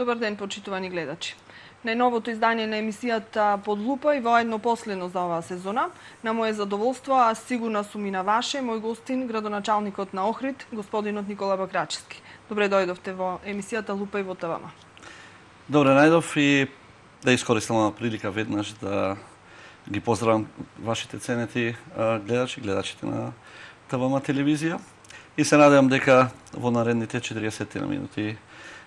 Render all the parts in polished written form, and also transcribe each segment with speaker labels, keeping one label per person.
Speaker 1: Добар ден, почитувани гледачи. Најновото издание на емисијата Под лупа и воедно последно за оваа сезона. На моје задоволство, а сигурна сум и на ваше, мој гостин, градоначалникот на Охрид, господинот Никола Бакрачевски. Добре дојдовте во емисијата Лупа и во ТВМ.
Speaker 2: Добре најдов и да искористам оваа прилика веднаш да ги поздравам вашите ценети гледачи, гледачите на ТВМ телевизија. И се надевам дека во наредните 40 минути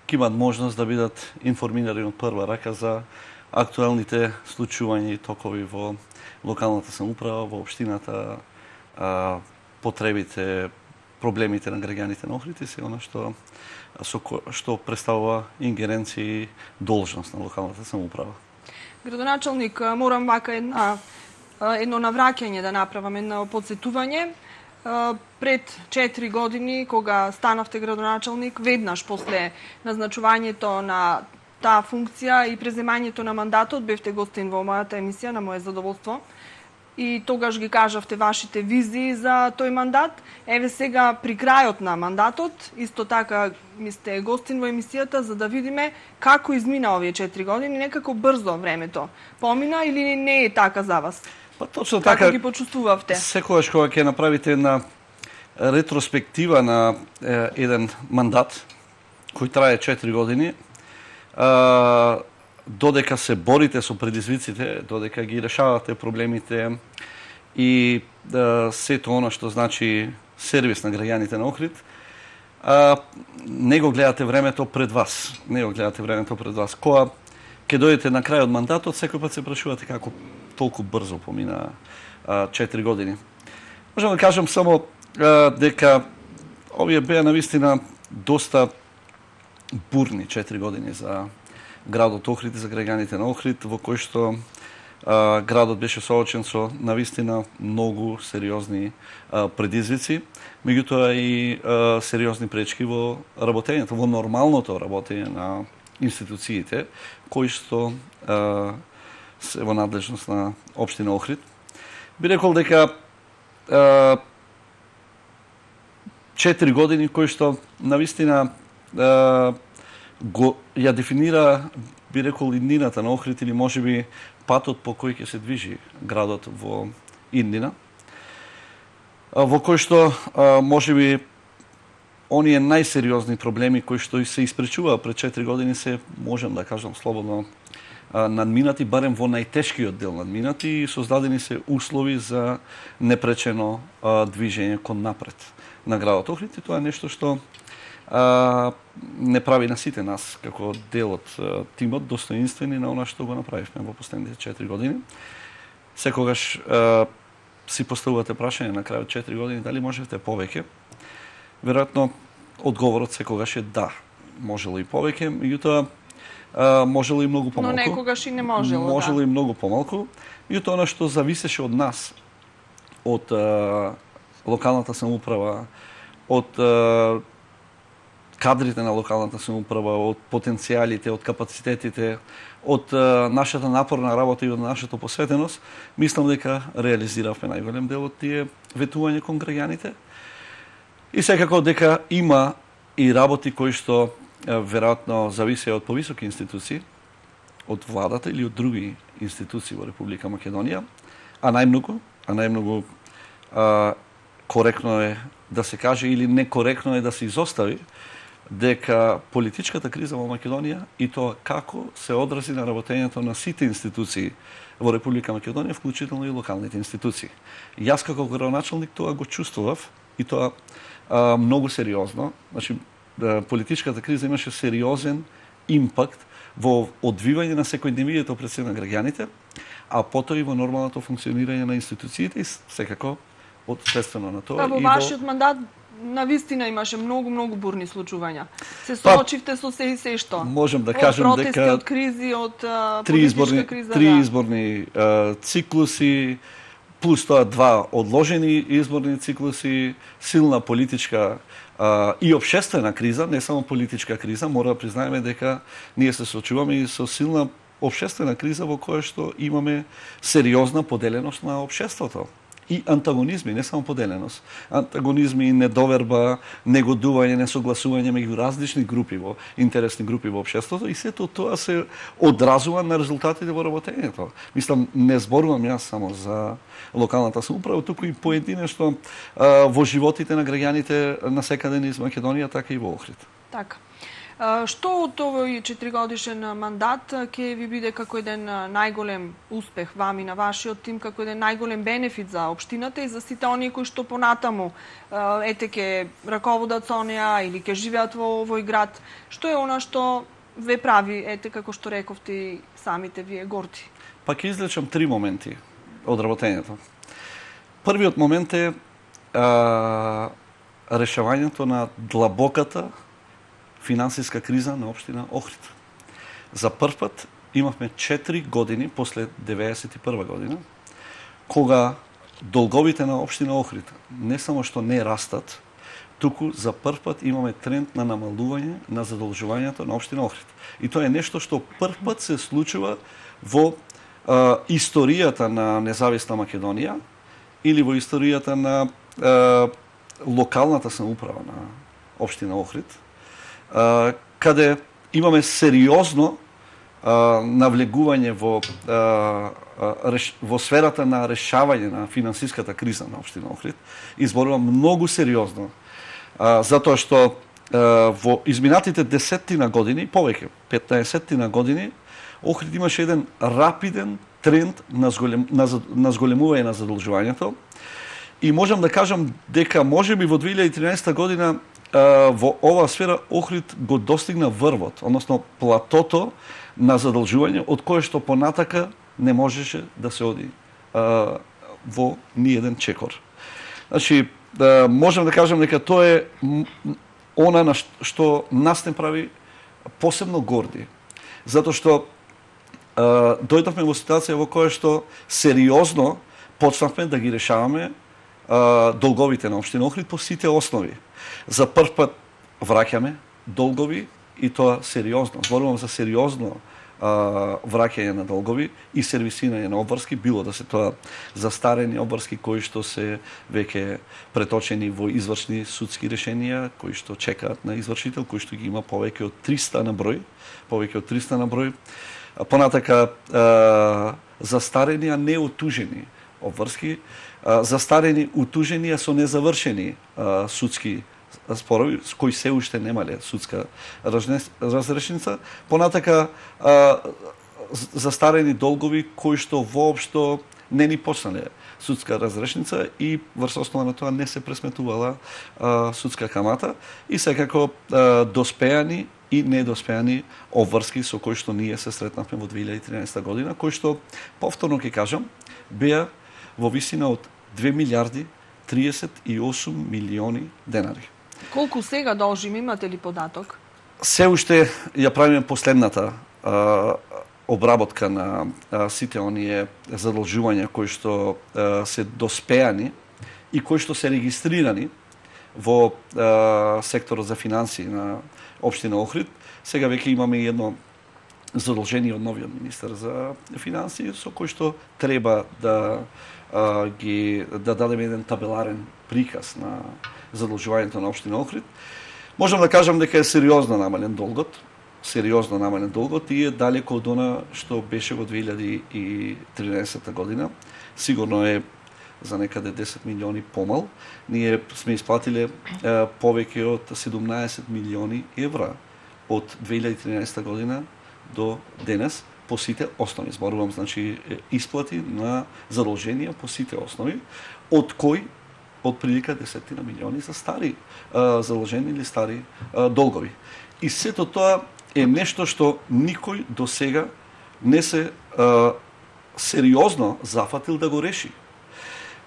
Speaker 2: ќе имат можност да бидат информирани од прва рака за актуелните случувања и токови во локалната самоуправа, во општината, потребите, проблемите на граѓаните на Охрид и се она што представува ингеренција и должност на локалната самоуправа.
Speaker 1: Градоначалник, морам вака едно навраќање да направам, едно подсетување. Пред 4 години, кога станавте градоначалник, веднаш после назначувањето на таа функција и преземањето на мандатот, бевте гостин во мојата емисија, на моје задоволство. И тогаш ги кажавте вашите визии за тој мандат. Еве сега при крајот на мандатот, исто така ми сте гостин во емисијата за да видиме како измина овие 4 години, некако брзо времето помина или не е така за вас?
Speaker 2: Па точно така.
Speaker 1: Како ги почувствувавте?
Speaker 2: Секогаш кога ќе направите една ретроспектива на еден мандат кој трае 4 години, додека се борите со предизвиците, додека ги решавате проблемите и сето она што значи сервис на граѓаните на Охрид, не го гледате времето пред вас. Не го гледате времето пред вас. Кога ќе дојдете на крај од мандатот, секој пат се прашувате како толку брзо помина 4 години. Можам да кажам само дека овие беа навистина доста бурни 4 години за градот Охрид и за граѓаните на Охрид, во кој што градот беше соочен со навистина многу сериозни предизвици, меѓутоа и сериозни пречки во работењето, во нормалното работење на институциите, кои што се во надлежност на општина Охрид. Би рекол дека 4 години кои што навистина ја дефинира, би рекол, иднината на Охрид или можеби патот по кој ќе се движи градот во иднина, во кој што можеби оние најсериозни проблеми кои што се испречуваа пред 4 години се, можам да кажам слободно, надминати, барем во најтешкиот дел надминати и создадени се услови за непречено движење кон напред на градот Охрид и тоа е нешто што не прави на сите нас како дел од тимот достоинствени на она што го направивме во последните 4 години. Секогаш си поставувате прашање на крајот 4 години дали можете повеќе. Веројатно одговорот секогаш е да, можело и повеќе, меѓутоа можело и многу помалку.
Speaker 1: Но некогаш и не можело,
Speaker 2: можело и многу помалку. Меѓутоа она што зависеше од нас, од локалната самоуправа, од кадрите на локалната самоуправа, од потенцијалите, од капацитетите, од нашата напорна работа и од нашата посветеност, мислам дека реализиравме најголем дел од тие ветувања кон граѓаните. И секако дека има и работи кои што веројатно зависеа од повисоки институции, од владата или од други институции во Република Македонија, а најмногу коректно е да се каже или некоректно е да се изостави дека политичката криза во Македонија и тоа како се одрази на работењето на сите институции во Република Македонија, вклучително и локалните институции. Јас како градоначалник тоа го чувствував и тоа многу сериозно. Значи, политичката криза имаше сериозен импакт во одвивање на секојдневието пред се на граѓаните, а потоа и во нормалното функционирање на институциите и секако одствено на тоа.
Speaker 1: Во вашиот мандат навистина имаше многу бурни случувања. Се соочивте со се и се што?
Speaker 2: Можам да кажам дека
Speaker 1: протести, од кризи, од политичка криза,
Speaker 2: три изборни циклуси, плюс тоа 2 одложени изборни циклуси, силна политичка и општествена криза, не само политичка криза, мора да признаеме дека ние се соочуваме и со силна општествена криза во која што имаме сериозна поделеност на општеството. и антагонизми, не само поделеност. Антагонизми, недоверба, негодување, несогласување меѓу различни групи интересни групи во општеството, и сето тоа се одразува на резултатите во работењето. Мислам, не зборувам јас само за локалната самоуправа, туку и поединечно во животите на граѓаните насекаде низ Македонија, така и во Охрид.
Speaker 1: Така. Што од овој 4-годишен мандат ќе ви биде како еден најголем успех вам и на вашиот тим, како еден најголем бенефит за општината и за сите оние кои што понатаму ќе раководат со неа или ќе живеат во овој град? Што е она што ве прави, како што рековте и самите вие, горди?
Speaker 2: Па ќе излечам 3 моменти од работењето. Првиот момент е решавањето на длабоката финансиска криза на општина Охрид. За прв пат имавме 4 години после 91 година, кога долговите на општина Охрид не само што не растат, туку за прв пат имаме тренд на намалување на задолжувањето на општина Охрид. И тоа е нешто што прв пат се случува во историјата на независна Македонија или во историјата на локалната самоуправа на општина Охрид, каде имаме сериозно навлегување во сферата на решавање на финансиската криза на општина Охрид. Изборува многу сериозно, затоа што во изминатите 10 години, повеќе 15 години, Охрид имаше еден рапиден тренд на зголемување на задолжувањето, и можам да кажам дека можеби во 2013 година во оваа сфера Охрид го достигна врвот, односно платото на задолжување, од кое што понатака не можеше да се оди во ниеден чекор. Значи, можам да кажам дека тоа е она на што нас не прави посебно горди, затоа што дојдовме во ситуација во која што сериозно почнавме да ги решаваме долговите на општина Охрид по сите основи. За прв пат враќаме долгови, и тоа сериозно. Зборувам за сериозно враќање на долгови и сервисирање на обврски, било да се тоа застарени обврски кои што се веќе преточени во извршни судски решенија, кои што чекаат на извршител, кои што ги има повеќе од 300 на број, понатака застарени, а не отужени обврски, застарени утужени, а со незавршени судски спорови, кои се уште немале судска разрешница, понатака застарени долгови кои што воопшто не ни почнале судска разрешница и врз основа на тоа не се пресметувала судска камата, и секако доспеани и недоспеани обврски со кои што ние се сретнавме во 2013 година, кои што, повторно ќе кажам, беа во висина од 2 милиарди 38 милиони денари.
Speaker 1: Колку сега должим, имате ли податок?
Speaker 2: Се уште ја правиме последната обработка на сите оние задолжувања кои што се доспеани и кои што се регистрирани во секторот за финансии на општина Охрид. Сега веќе имаме едно задолжение од новиот министер за финансии, со кој што треба да дадеме еден табеларен приказ на задолжувањето на општина Охрид. Можам да кажам дека е сериозно намален долгот и е далеко од она што беше во 2013 година. Сигурно е за некаде 10 милиони помал. Ние сме исплатиле повеќе од 17 милиони евра од 2013 година до денес по сите основи. Зборувам, значи, исплати на задолженија по сите основи, од кои од прилика 10 милиони за стари задолжени или стари долгови. И сето тоа е нешто што никој до сега не се сериозно зафатил да го реши.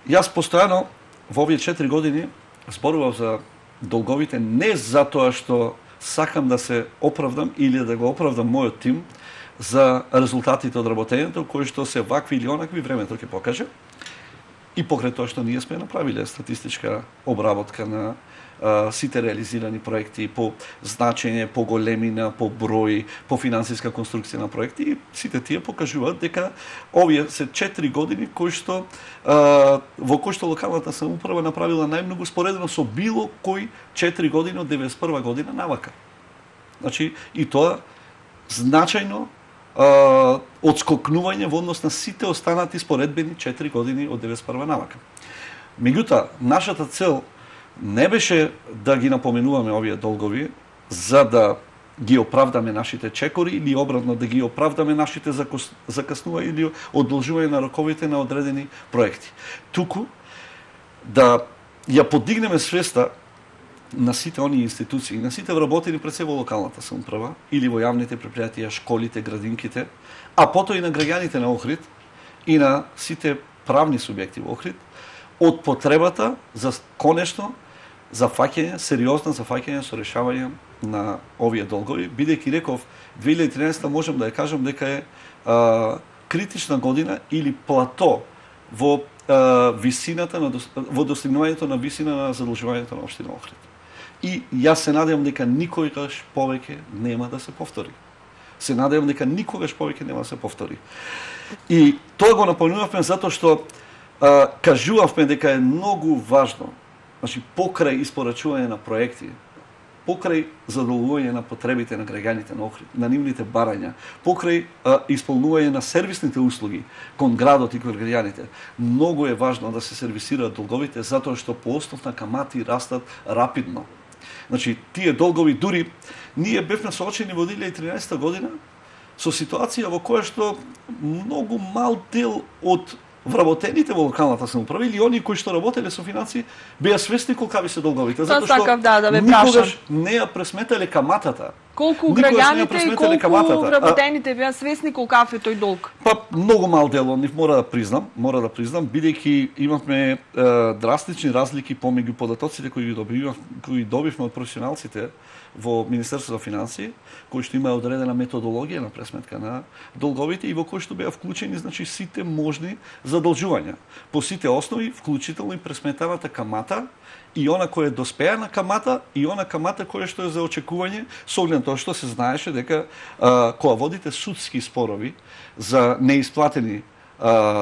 Speaker 2: Јас постојано во овие 4 години зборував за долговите не затоа што сакам да се оправдам или да го оправдам мојот тим за резултатите од работењето, кои што се вакви или онакви, времето ќе покаже. И покрај тоа што ние сме направиле статистичка обработка на сите реализирани проекти по значење, по големина, по број, по финансиска конструкција на проекти, и сите тие покажуваат дека овие се 4 години кои што во кои што локалната самоуправа направила најмногу споредено со било кој 4 години од 91 година навака. Значи и тоа значајно одскокнување во однос на сите останати споредбени 4 години од 91 навака. Меѓутоа, нашата цел не беше да ги напоменуваме овие долгови за да ги оправдаме нашите чекори или обратно да ги оправдаме нашите закаснувања или одолжување на роковите на одредени проекти. Туку да ја подигнеме свеста на сите оние институции, на сите вработени пред се во локалната самоуправа или во јавните предпријатија, школите, градинките, а потоа и на граѓаните на Охрид и на сите правни субјекти во Охрид, од потребата за конечно зафаќање, сериозно зафаќање со решавање на овие долгови, бидејќи реков 2013 можам да ја кажам дека е критична година или плато во висината на во достигнувањето на висина на задолжувањето на општина Охрид. И јас се надевам дека никогаш повеќе нема да се повтори. Се надевам дека никогаш повеќе нема да се повтори. И тоа го напомнувавме затоа што кажувавме дека е многу важно, значи покрај испорачување на проекти, покрај задоволување на потребите на граѓаните на Охрид, на нивните барања, покрај исполнување на сервисните услуги кон градот и кон граѓаните, многу е важно да се сервисираат долговите затоа што по основ на камати растат рапидно. Значи, тие долгови дури ние бевме соочени во 2013 година со ситуација во која што многу мал дел од вработените во локалната самоуправа или оние кои што работеле со финансии беа свесни колкави се долговите, затоа што никогаш не ја пресметале каматата.
Speaker 1: Колку граѓаните и колку вработените беа свесни колкав е тој долг?
Speaker 2: Па многу мал дел од нив мора да признам, бидејќи имавме драстични разлики помеѓу податоците кои добивме од професионалците во Министерството за финансии, кои што има одредена методологија на пресметка на долговите и во кои што беа вклучени значи сите можни задолжувања. По сите основи, вклучително и пресметаната камата и она која е доспеана камата и она камата која што е за очекување, со оглед тоа што се знаеше дека кога водите судски спорови за неисплатени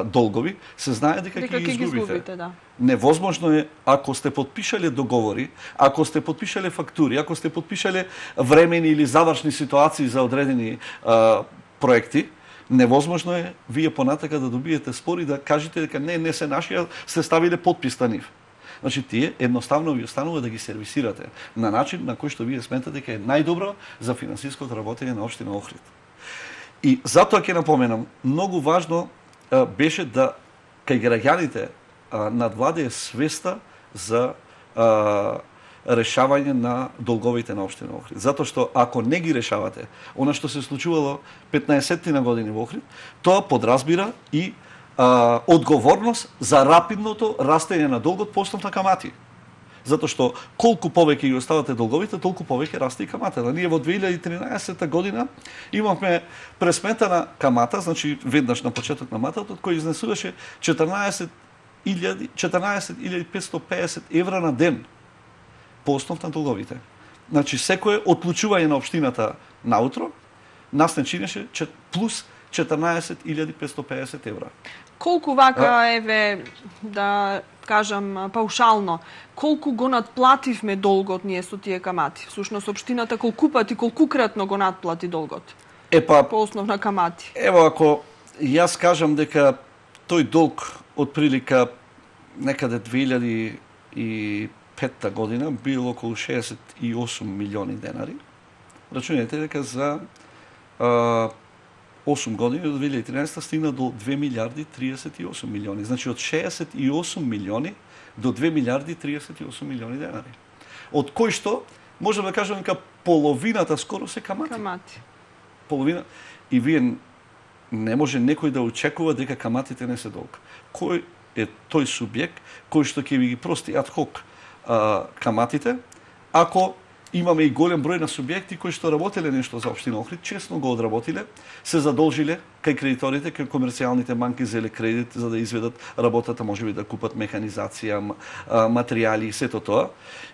Speaker 2: долгови, се знае дека ќе ги изгубите.
Speaker 1: Да.
Speaker 2: Невозможно е, ако сте подпишале договори, ако сте подпишале фактури, ако сте подпишале времени или завршни ситуации за одредени проекти, невозможно е вие понатака да добиете спор и да кажете дека не се наши, сте ставиле подпис на нив. Значи, тие едноставно ви останува да ги сервисирате на начин на кој што вие сметате дека е најдобро за финансиското работење на општина Охрид. И затоа ќе напоменам, многу важно беше да кај граѓаните надвладе свеста за решавање на долговите на општина Охрид. Затоа што ако не ги решавате, она што се случувало 15 на години во Охрид, тоа подразбира и одговорност за рапидното растење на долгот по основ на камати. Затоа што колку повеќе ги оставате долговите, толку повеќе расте и каматата. Ние во 2013 година имавме пресметана камата, значи веднаш на почеток на мататот, кој изнесуваше 14.550 евра на ден по основ на долговите. Значи секое отлучување на општината наутро нас не чинеше плюс 14.550 евра.
Speaker 1: Колку вака, еве, да кажам паушално, колку го надплативме долгот ние со тие камати? Всушност, општината колку пати, колкукратно го надплати долгот? По основ на камати.
Speaker 2: Ево, ако јас кажам дека тој долг од прилика некаде 2005 година бил околу 68 милиони денари, рачунете дека за 8 години до 2013 стигна до 2 милиарди 38 милиони. Значи од 68 милиони до 2 милиарди 38 милиони денари. Од кои што можем да кажеме дека половината скоро се камати. Половина. И вие не може некој да очекува дека каматите не се долг. Кој е тој субјект кој што ќе ви ги прости ад хок каматите, ако имаме и голем број на субјекти кои што работеле нешто за општина Охрид, честно го одработиле, се задолжиле кај кредиторите, кај комерцијалните банки, зеле кредит за да изведат работата, можеби да купат механизација, материјали и сето тоа.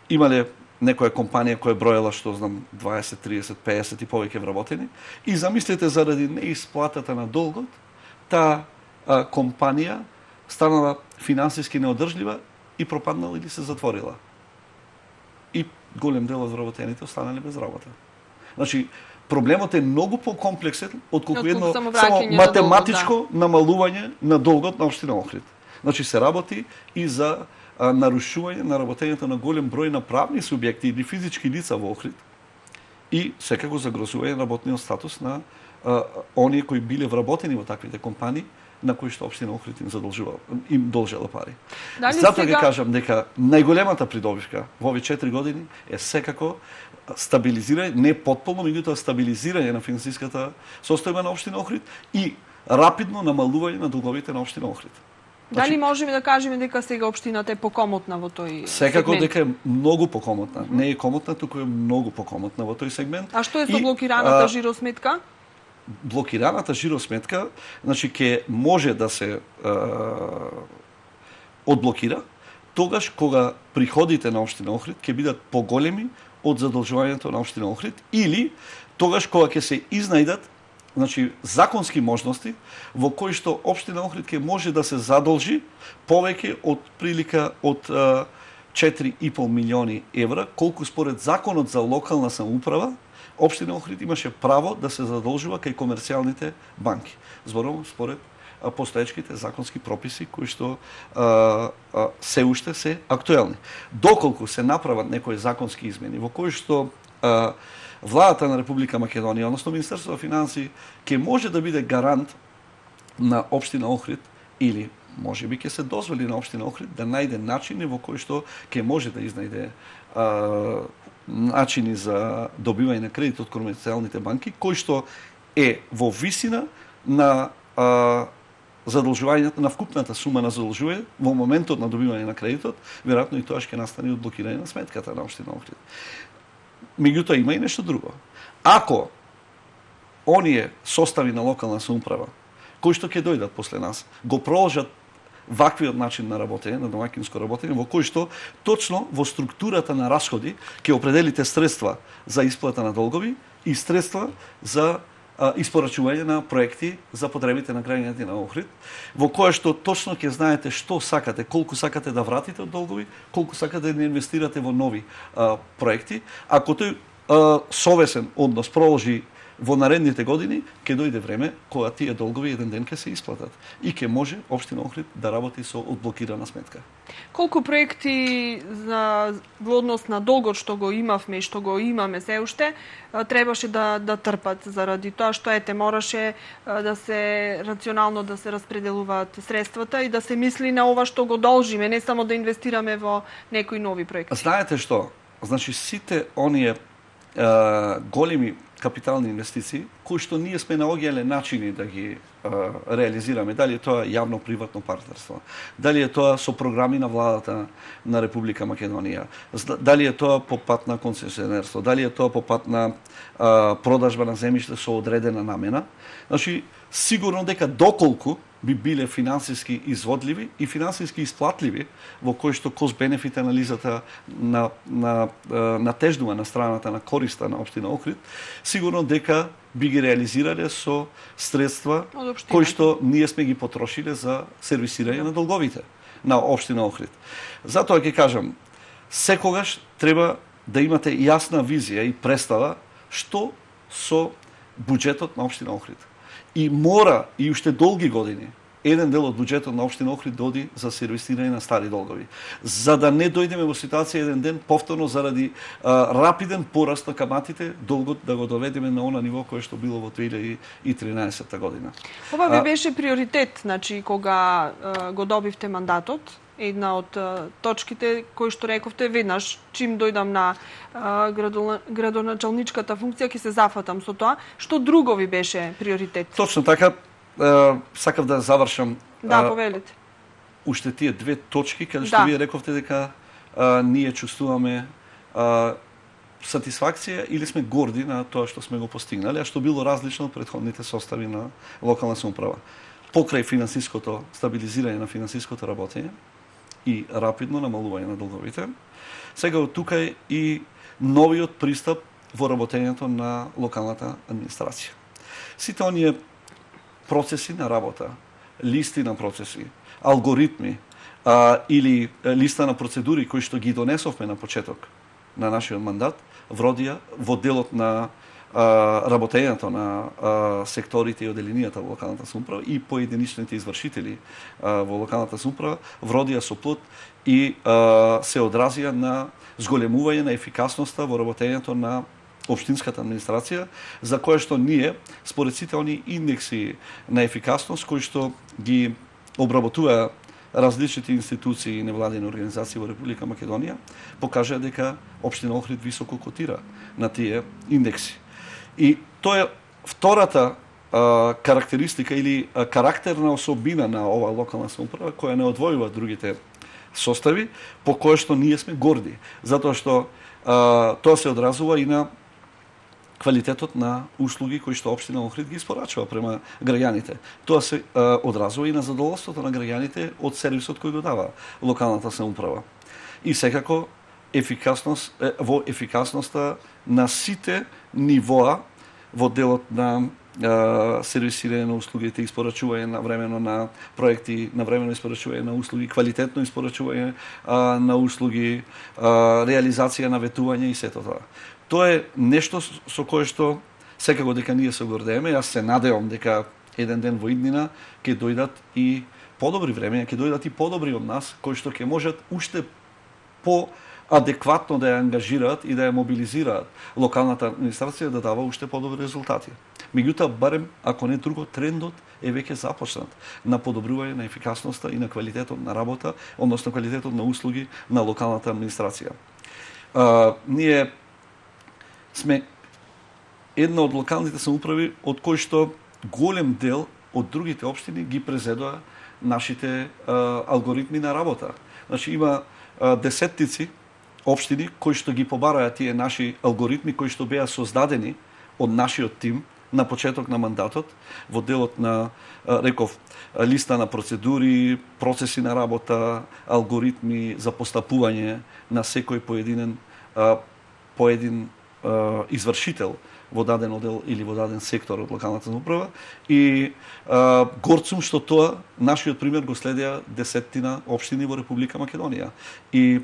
Speaker 2: Имале некоја компанија која броела, што знам, 20, 30, 50 и повеќе вработени. И замислете, заради неисплатата на долгот, таа компанија станала финансиски неодржлива и пропаднала или се затворила. И голем дел од вработените останале без работа. Значи, проблемот е многу покомплексен отколку едно само математичко намалување на долгот на општина Охрид. Значи, се работи и за нарушување на работењето на голем број на правни субјекти или физички лица во Охрид и секако загрозување на работниот статус на оние кои биле вработени во таквите компании на кои што општина Охрид им должела пари. Затоа ги кажам дека најголемата придобивка во овие 4 години е секако стабилизирање, не потполно, меѓутоа стабилизирање на финансиската состојба на општина Охрид и рапидно намалување на долговите на општина Охрид.
Speaker 1: Дали можеме да кажеме дека сега општината е покомотна во тој
Speaker 2: секако
Speaker 1: сегмент?
Speaker 2: Дека е многу покомотна. Не е комотна, туку е многу покомотна во тој сегмент.
Speaker 1: А што е со блокираната жиросметка?
Speaker 2: Блокираната жиросметка, значи ќе може да се одблокира тогаш кога приходите на општина Охрид ќе бидат поголеми од задолжувањето на општина Охрид или тогаш кога ќе се изнајдат значи законски можности во кои што општина Охрид ќе може да се задолжи повеќе од прилика од 4,5 милиони евра, колку според законот за локална самоуправа општина Охрид имаше право да се задолжува кај комерцијалните банки. Зборувам според постоечките законски прописи кои што се уште се актуелни. Доколку се направат некои законски измени во кои што владата на Република Македонија, односно Министерството за финансии, ќе може да биде гарант на општина Охрид или можеби ќе се дозволи на општина Охрид да најде начини во кои што ќе може да изнајде начини за добивање на кредит од комерцијалните банки, кој што е во висина на задолжувањето на вкупната сума на задолжување во моментот на добивање на кредитот, веројатно и тоа ќе настане од блокирање на сметката на општина Охрид. Меѓутоа има и нешто друго. Ако оние состави на локална самоуправа, кои што ќе дојдат после нас, го продолжат ваквиот начин на работење, на домаќинско работење, во кој што точно во структурата на расходи ќе определите средства за исплата на долгови и средства за испорачување на проекти за потребите на граѓаните на Охрид, во кое што точно ќе знаете што сакате, колку сакате да вратите од долгови, колку сакате да инвестирате во нови проекти. Ако тој совесен однос продолжи во наредните години, ќе дојде време кога тие долгови еден ден ќе се исплатат и ќе може општина Охрид да работи со одблокирана сметка.
Speaker 1: Колку проекти во однос на долгот што го имавме и што го имаме се уште требаше да трпат заради тоа што мораше да се рационално да се распределуваат средствата и да се мисли на ова што го должиме, не само да инвестираме во некои нови проекти.
Speaker 2: Знаете што? Значи сите оние големи капитални инвестиции, кои што ние сме наоѓале начини да ги реализираме, дали е тоа јавно-приватно партнерство, дали е тоа со програми на владата на Република Македонија, дали е тоа по пат на концесионерство, дали е тоа по пат на продажба на земјиште со одредена намена. Значи, сигурно дека доколку би биле финансиски изводливи и финансиски исплатливи, во кој што кост-бенефит анализата натежнува на страната на користа на општина Охрид, сигурно дека би ги реализирале со средства кои што ние сме ги потрошиле за сервисирање на долговите на општина Охрид. Затоа ќе кажам, секогаш треба да имате јасна визија и представа што со буџетот на општина Охрид. И мора и уште долги години еден дел од буџетот на општина Охрид доди за сервисирање на стари долгови. За да не дојдеме во ситуација еден ден повторно заради рапиден пораст на каматите, долгот да го доведеме на она ниво кое што било во 2013 година.
Speaker 1: Ова ви беше приоритет, значи кога го добивте мандатот, една од точките кои што рековте веднаш чим дојдам на градоначалничката функција ќе се зафатам со тоа. Што друго ви беше приоритет?
Speaker 2: Точно така, сакав да завршам.
Speaker 1: Да, повелите.
Speaker 2: Уште тие две точки каде што вие рековте дека ние чувствуваме сатисфакција или сме горди на тоа што сме го постигнали, а што било различно од претходните состави на локална самоуправа. Покрај финансиското стабилизирање на финансиското работење и рапидно намалување на долговите, сега од тука е и новиот пристап во работењето на локалната администрација. Сите оние процеси на работа, листи на процеси, алгоритми или листа на процедури кои што ги донесовме на почеток на нашиот мандат, вродија во делот на работењето на секторите и оделенијата во локалната самоуправа и поединичните извршители во локалната самоуправа, вродија со плод и се одразија на зголемување на ефикасноста во работењето на општинската администрација, за која што ние, според сите они индекси на ефикасност кои што ги обработува различните институции и невладени организации во Република Македонија, покажа дека општина Охрид високо котира на тие индекси. И тоа е втората карактеристика или карактерна особина на оваа локална самоуправа која не одвојува другите состави, по која што ние сме горди, затоа што тоа се одразува и на квалитетот на услуги кои што општина Охрид ги испорачува према граѓаните. Тоа се одразува и на задоволството на граѓаните од сервисот кој го дава локалната самоуправа. И секако во ефикасноста на сите нивоа во делот на сервисирање на услугите, испорачување на времено на проекти, на времено испорачување на услуги, квалитетно испорачување на услуги, реализација на ветување и сето тоа. Тоа е нешто со кое што секако дека ние се гордееме. Јас се надевам дека еден ден во иднина ќе дојдат и подобри времења, ќе дојдат и подобри од нас, кои што ќе можат уште адекватно да ја ангажираат и да ја мобилизираат локалната администрација да дава уште подобри резултати. Меѓутоа, барем, ако не друго, трендот е веќе започнат на подобрување на ефикасноста и на квалитетот на работа, односно квалитетот на услуги на локалната администрација. Ние сме една од локалните самоуправи од кои што голем дел од другите општини ги презедоа нашите алгоритми на работа. Значи, има десеттици општини кои што ги побараа тие наши алгоритми кои што беа создадени од нашиот тим на почеток на мандатот во делот на, реков, листа на процедури, процеси на работа, алгоритми за постапување на секој поедин извршител во даден одел или во даден сектор од локалната самоуправа и горд сум што тоа нашиот пример го следеа десеттина општини во Република Македонија. И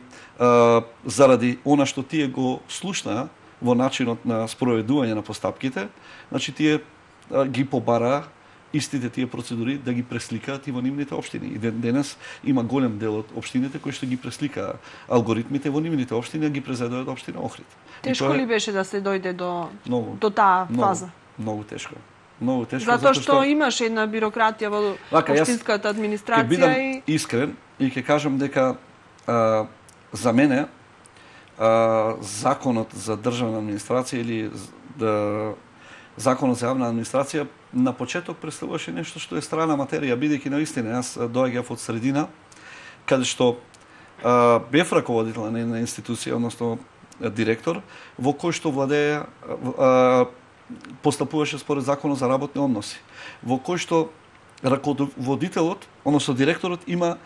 Speaker 2: заради она што тие го слушнаа во начинот на спроведување на постапките, значи тие ги побараа истите тие процедури да ги пресликаат и во нивните општини. И денес има голем дел од општините кои што ги пресликаа алгоритмите во нивните општини, а ги презедоа од општина Охрид.
Speaker 1: Тешко ли беше да се дојде до таа фаза?
Speaker 2: Многу тешко. Многу тешко
Speaker 1: затоа што имаше една бирократија во општинската администрација.
Speaker 2: Ќе бидам искрен и ќе кажам дека за мене законот за државна администрација или законот за јавна администрација на почеток представуваше нешто што е страна материја, бидејќи наистина јас доаѓав од средина каде што бев раководител на една институција, односно директор, во кој што владее постапуваше според законот за работни односи, во кој што раководителот, односно директорот има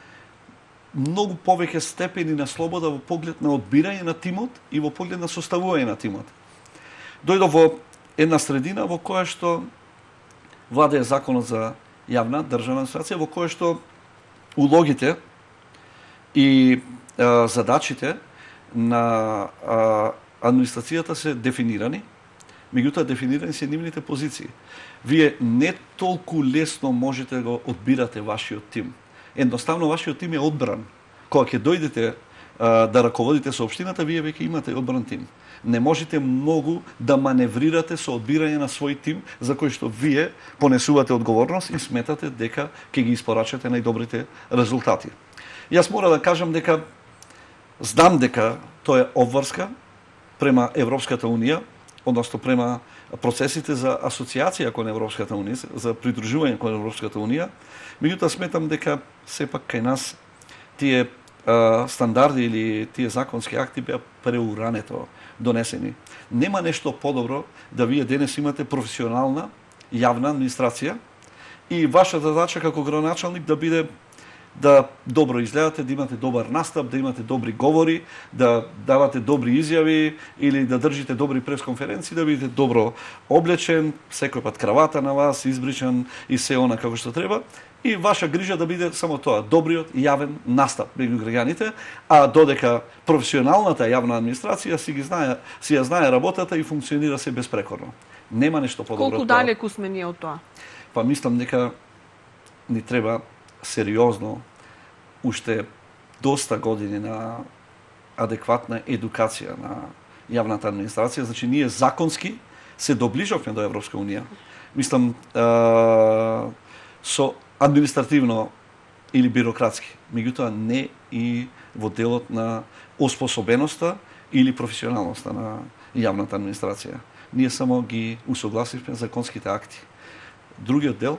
Speaker 2: многу повеќе степени на слобода во поглед на одбирање на тимот и во поглед на составување на тимот. Дојдов во една средина во која што владее законот за јавна државна администрација, во која што улогите и задачите на администрацијата се дефинирани, меѓутоа дефинирани се нивните позиции. Вие не толку лесно можете да го одбирате вашиот тим. Едноставно вашиот тим е одбран. Кога ќе дојдете да раководите со општината, вие веќе имате одбран тим. Не можете многу да маневрирате со одбирање на свој тим за кој што вие понесувате одговорност и сметате дека ќе ги испорачате најдобрите резултати. Јас мора да кажам дека знам дека тоа е обврска према Европската унија, односно према процесите за асоциација кон Европската унија, за придружување кон Европската унија. Меѓутоа сметам дека сепак кај нас тие стандарди или тие законски акти беа преурането донесени. Нема нешто подобро да вие денес имате професионална јавна администрација и вашата задача како градоначалник да биде да добро изгледате, да имате добар настап, да имате добри говори, да давате добри изјави или да држите добри пресконференции, да бидете добро облечен, секој пат кравата на вас, избричан и се она како што треба. И ваша грижа да биде само тоа, добриот јавен настап меѓу граѓаните, а додека професионалната јавна администрација си ја знае работата и функционира се безпрекорно. Нема нешто подобро.
Speaker 1: Колку далеку сме ние од тоа?
Speaker 2: Па мислам дека ни треба сериозно уште доста години на адекватна едукација на јавната администрација. Значи, ние законски се доближавме до Европска унија. Мислам, со административно или бирократски. Меѓутоа, не и во делот на оспособеноста или професионалноста на јавната администрација. Ние само ги усогласивме законските акти. Другиот дел,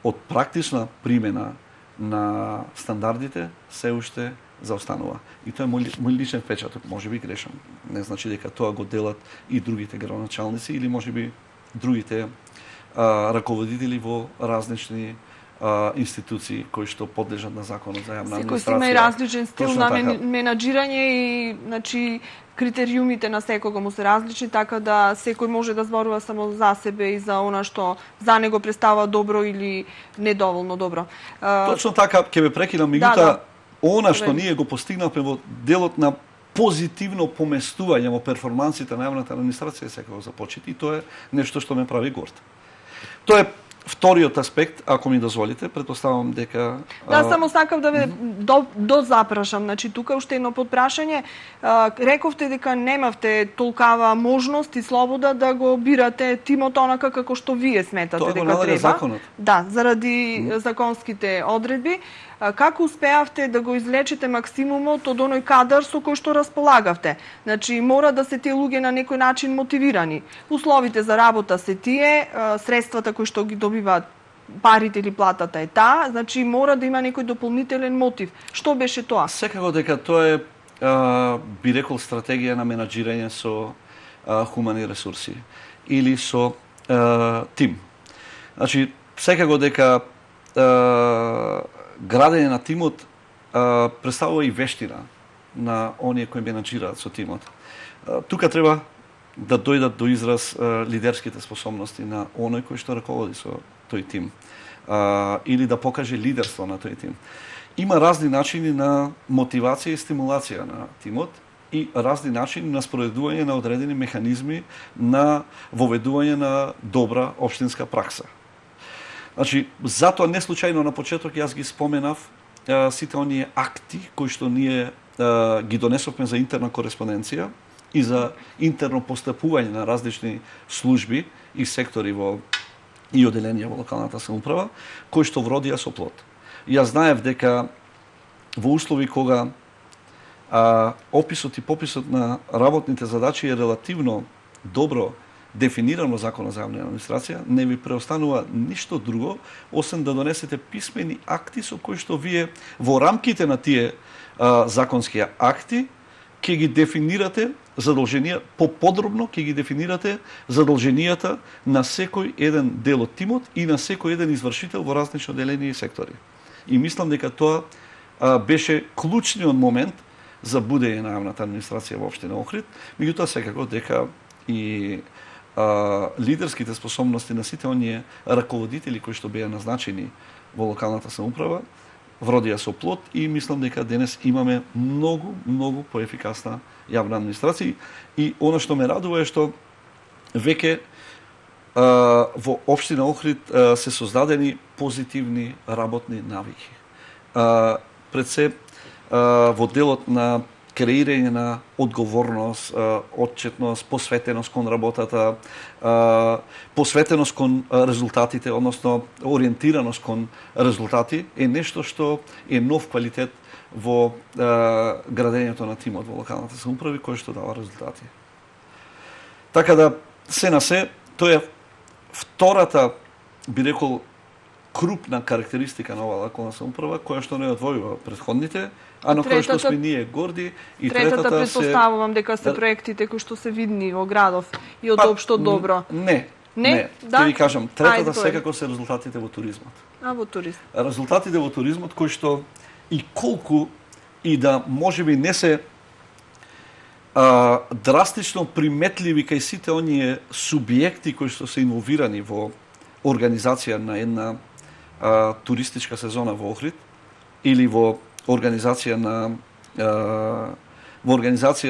Speaker 2: од практична примена на стандардите, се уште заостанува. И тоа е мој личен впечаток, може би грешам. Не значи дека тоа го делат и другите градоначалници или може би другите раководители во различни институции кои што подлежат на законот за јавна администрација.
Speaker 1: Секој си има и различен стил
Speaker 2: Точно
Speaker 1: на
Speaker 2: така.
Speaker 1: менаџирање и значи критериумите на секого му се различни, така да секој може да зборува само за себе и за она што за него представува добро или недоволно добро.
Speaker 2: Точно така, ќе ве прекинам, меѓутоа, она што ние го постигнавме во делот на позитивно поместување во перформансите на јавната администрација секако започети и тоа е нешто што ме прави горд. Тоа е вториот аспект, ако ми дозволите, претпоставам дека...
Speaker 1: Да, само сакав да ве дозапрашам. Значи, тука уште едно подпрашање. Рековте дека немавте толкава можност и слобода да го бирате тимот онака како што вие сметате
Speaker 2: Тоа го
Speaker 1: дека
Speaker 2: налага
Speaker 1: треба.
Speaker 2: законот.
Speaker 1: Да, заради законските одредби. Како успеавте да го извлечете максимумот од оној кадар со кој што располагавте? Значи, мора да се тие луѓе на некој начин мотивирани. Условите за работа се тие, средствата кои што ги добиваат, парите или платата е таа, значи мора да има некој дополнителен мотив. Што беше тоа?
Speaker 2: Секако дека тоа е, би рекол, стратегија на менаџирање со хумани ресурси или со тим. Значи, секако дека градење на тимот представува и вештина на оние кои менаџираат со тимот. Тука треба да дојдат до израз лидерските способности на оној кој што раководи со тој тим или да покаже лидерство на тој тим. Има разни начини на мотивација и стимулација на тимот и разни начини на спроведување на одредени механизми на воведување на добра општинска пракса. Значи, затоа не случајно на почеток јас ги споменав сите оние акти кои што ние ги донесовме за интерна кореспонденција и за интерно постапување на различни служби и сектори и оделенија во локалната самоуправа, кои што вродија со плод. Јас знаев дека во услови кога описот и пописот на работните задачи е релативно добро дефинирано во Законот за јавна администрација, не ви преостанува ништо друго, освен да донесете писмени акти со кои што вие во рамките на тие законски акти ќе ги дефинирате задолженија, поподробно ќе ги дефинирате задолженијата на секој еден дел од тимот и на секој еден извршител во различни оделенија и сектори. И мислам дека тоа беше клучниот момент за будење на јавната администрација во општина Охрид, меѓутоа секако дека и лидерските способности на сите оние раководители кои што беа назначени во локалната самоуправа вродија со плод и мислам дека денес имаме многу поефикасна јавна администрација и она што ме радува е што веќе во општина Охрид се создадени позитивни работни навики. Пред се во делот на креирање на одговорност, отчетност, посветеност кон работата, посветеност кон резултатите, односно ориентираност кон резултати е нешто што е нов квалитет во градењето на тимот во локалната самоуправа кој што дава резултати. Така да се на се, тоа е втората, би рекол, крупна карактеристика на оваа локална самоуправа, која што не одвојува претходните, а на која што сме ние горди. И
Speaker 1: третата предпоставувам дека се проектите кои што се видни во градов и од општо добро.
Speaker 2: Не.
Speaker 1: Да?
Speaker 2: Ќе ви кажам, третата секако се резултатите во туризмот.
Speaker 1: Во туризм.
Speaker 2: Резултатите во туризмот кои што и колку и да можеби не се драстично приметливи кај сите оние субјекти кои што се инволвирани во организација на една туристичка сезона во Охрид или во организација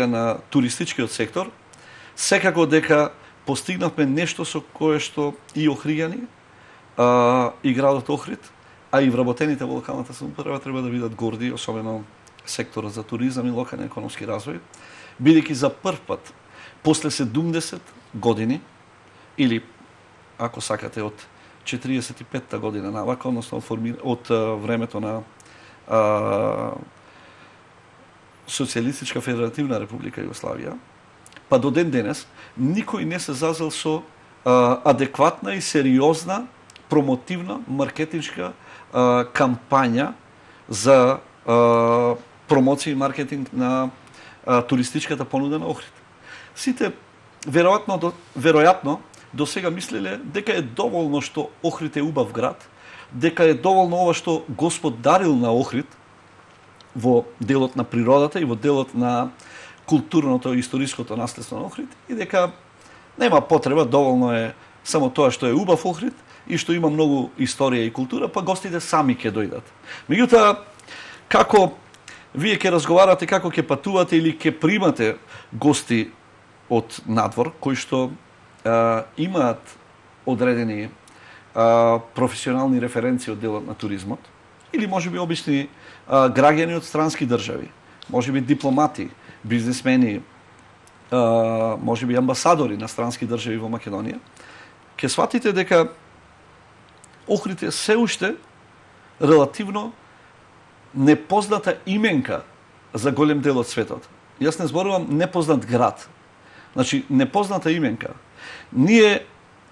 Speaker 2: на туристичкиот сектор, секако дека постигнавме нешто со кое што и охријани, и градот Охрид, а и вработените во локалната самоуправа треба да бидат горди, особено секторот за туризам и локален економски развој, бидејќи за прв пат после 70 години или ако сакате од 45-та година навака, односно од времето на Социјалистичка федеративна република Југославија, па до ден денес никој не се зазел со адекватна и сериозна промотивна маркетиншка кампања за промоција и маркетинг на туристичката понуда на Охрид. Сите веројатно до сега мислеле дека е доволно што Охрид е убав град, дека е доволно ова што Господ дарил на Охрид во делот на природата и во делот на културното и историското наследство на Охрид и дека нема потреба, доволно е само тоа што е убав Охрид и што има многу историја и култура, па гостите сами ќе дојдат. Меѓутоа, како вие ќе разговарате, како ќе патувате или ќе примате гости од надвор, кои што имаат одредени професионални референции од делот на туризмот, или можеби обични граѓани од странски држави, можеби дипломати, бизнисмени, можеби амбасадори на странски држави во Македонија, ќе сватите дека Охрид е се уште релативно непозната именка за голем дел од светот. Јас не зборувам непознат град. Значи, непозната именка. Ние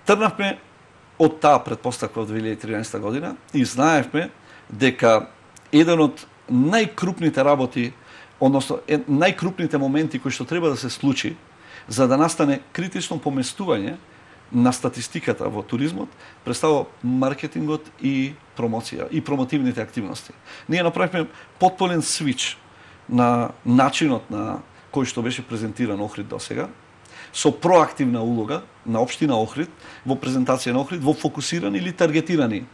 Speaker 2: тргнавме од таа предпоставка од 2013 година и знаевме дека еден од најкрупните работи, односно најкрупните моменти кои што треба да се случи за да настане критично поместување на статистиката во туризмот, представува маркетингот и промоција и промотивните активности. Ние направивме потполен свич на начинот на кој што беше презентиран Охрид досега, со проактивна улога на општина Охрид во презентација на Охрид во фокусирани или таргетирани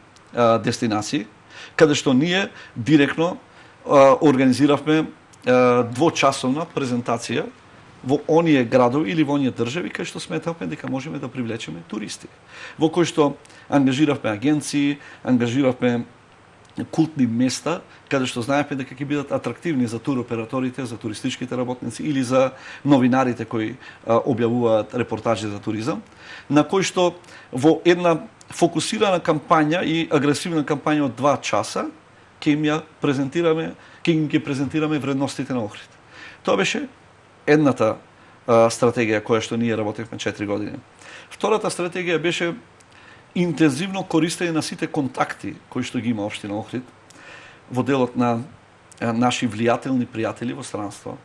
Speaker 2: дестинации, каде што ние директно организиравме двочасовна презентација во оние градови или во оние држави кај што сметавме дека можеме да привлечеме туристи. Во кој што ангажиравме агенции, ангажиравме култни места, каде што знаевме дека ќе бидат атрактивни за туроператорите, за туристичките работници или за новинарите кои објавуваат репортажи за туризам, на кој што во една фокусирана кампања и агресивна кампања од 2 часа ќе им презентираме вредностите на Охрид. Тоа беше едната стратегија која што ние работевме 4 години. Втората стратегија беше интензивно користење на сите контакти кои што ги има општина Охрид во делот на наши влијателни пријатели во странство,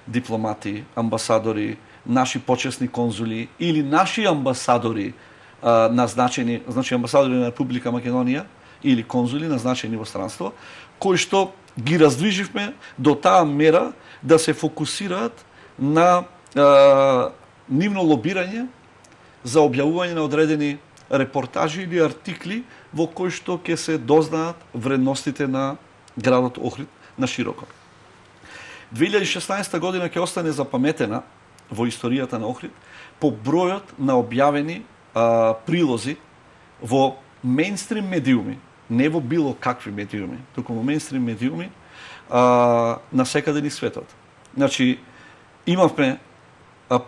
Speaker 2: дипломати, амбасадори, наши почесни конзули или наши амбасадори назначени, значи амбасадори на Република Македонија или конзули назначени во странство, кои што ги раздвиживме до таа мера да се фокусираат на нивно лобирање за објавување на одредени репортажи или артикли во кои што ќе се дознаат вредностите на градот Охрид на широко. 2016 година ќе остане запаметена во историјата на Охрид по бројот на објавени прилози во мејнстрим медиуми, не во било какви медиуми, туку во мејнстрим медиуми на секаде низ светот. Значи, имавме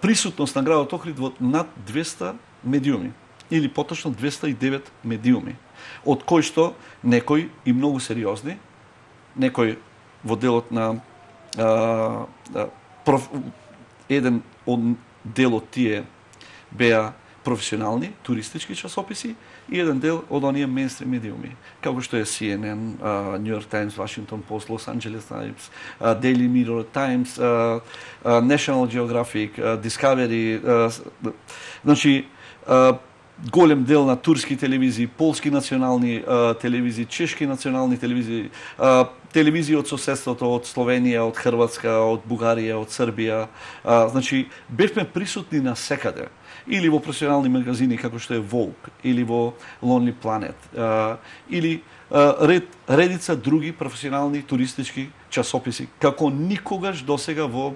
Speaker 2: присутност на градот Охрид во над 200 медиуми, или поточно 209 медиуми, од кои што некои и многу сериозни, некои во делот на еден од дел од тие беа професионални туристички часописи и еден дел од оние мейнстрим медиуми, како што е CNN, New York Times, Washington Post, Los Angeles Times, Daily Mirror Times, National Geographic, Discovery, значи голем дел на турски телевизии, полски национални телевизии, чешки национални телевизии, телевизии од соседството, од Словенија, од Хрватска, од Бугарија, од Србија. Значи, бевме присутни на секаде. Или во професионални магазини како што е Vogue, или во Lonely Planet, или редица други професионални туристички часописи, како никогаш досега во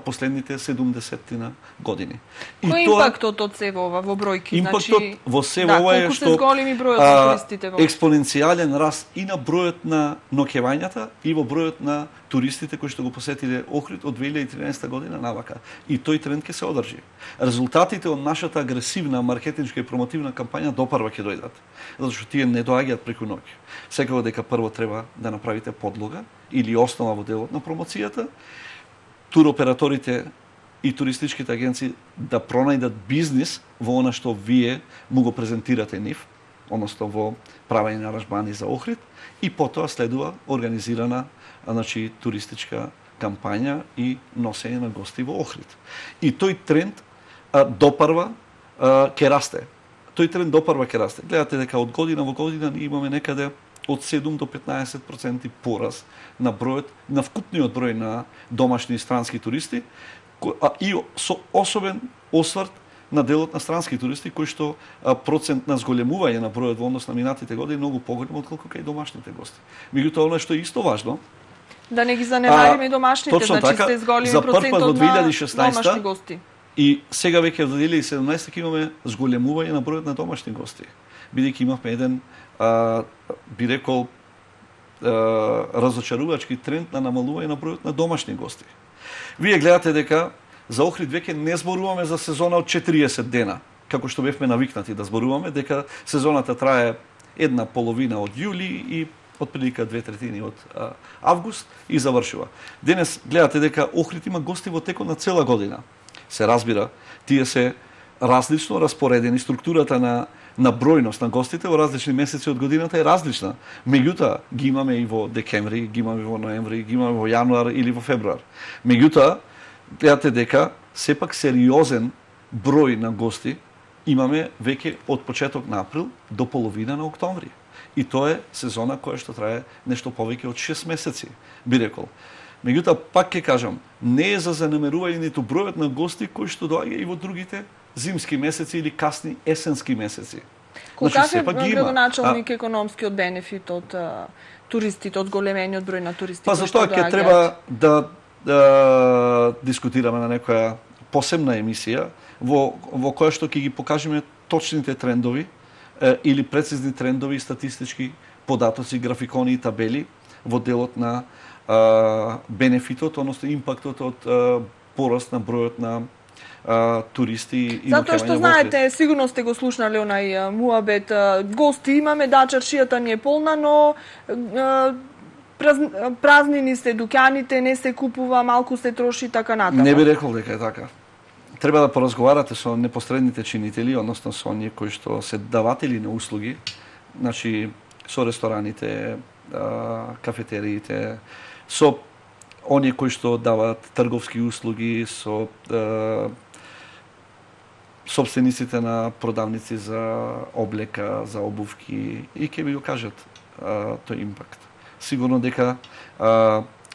Speaker 2: последните 70 години.
Speaker 1: Кој импактот од се во бројки?
Speaker 2: Импактот во се ова е што
Speaker 1: големи бројот на туристите во
Speaker 2: експоненцијален раст и на бројот на ноќевањата и во бројот на туристите кои што го посетиле Охрид од 2013 година навака. И тој тренд ќе се одржи. Резултатите од нашата агресивна маркетиншка и промотивна кампања допарва ќе дојдат. Затоа што тие не доаѓаат преку ноќ. Секако дека прво треба да направите подлога или основа во делот на промоцијата, туроператорите и туристичките агенции да пронајдат бизнис во она што вие му го презентирате нив, односно во правење на аранжмани за Охрид, и потоа следува организирана туристичка кампања и носење на гости во Охрид. И тој тренд допарва ќе расте. Тој тренд допарва ќе расте. Гледате дека од година во година ние имаме некаде од 7 до 15% пораз на бројот, на вкупниот број на домашни и странски туристи, и со особен осврт на делот на странски туристи, кој што процент на зголемување на бројот во однос на минатите години многу поголем отколку кај домашните гости. Меѓутоа, она што е исто важно,
Speaker 1: да не ги занемариме и домашните, значи
Speaker 2: така,
Speaker 1: сте зголеми
Speaker 2: за
Speaker 1: процентот на домашни гости.
Speaker 2: И сега веќе во 2017 имаме зголемување на бројот на домашни гости. Бидејќи имавме еден би рекол разочарувачки тренд на намалување на бројот на домашни гости. Вие гледате дека за Охрид веќе не зборуваме за сезона од 40 дена, како што бевме навикнати да зборуваме, дека сезоната трае една половина од јули и отприлика 2/3 од август и завршува. Денес гледате дека Охрид има гости во текот на цела година. Се разбира, тие се различно распоредени, структурата на бројност на гостите во различни месеци од годината е различна. Меѓутоа, ги имаме и во декември, ги имаме во ноември, ги имаме во јануар или во февруар. Меѓутоа, гледате дека сепак сериозен број на гости имаме веќе од почеток на април до половина на октомври. И тоа е сезона која што трае нешто повеќе од 6 месеци, би рекол. Меѓутоа, пак ќе кажам, не е за занемерување ниту бројот на гости кои што доаѓа и во другите зимски месеци или касни есенски месеци.
Speaker 1: Каков е градоначалник економски од бенефит од туристите, од големениот број на туристи?
Speaker 2: Па затоа ќе треба да дискутираме на некоја посебна емисија во која што ќе ги покажеме точните трендови или прецизни трендови и статистички податоци, графикони и табели во делот на бенефитот, односно импактот од пораст на бројот на туристи и
Speaker 1: затоа што знаете, сигурно сте го слушнале онај муабет, гости имаме, да, чаршијата ни е полна, но празнини се дуќаните, не се купува, малку се троши, така натаму.
Speaker 2: Не би рекол дека е така. Треба да поразговарате со непосредните чинители, односно со оние кои што се даватели на услуги, значи со рестораните, кафетериите, со оние кои што даваат трговски услуги, со собствениците на продавници за облека, за обувки, и ќе ви го кажат тој импакт. Сигурно дека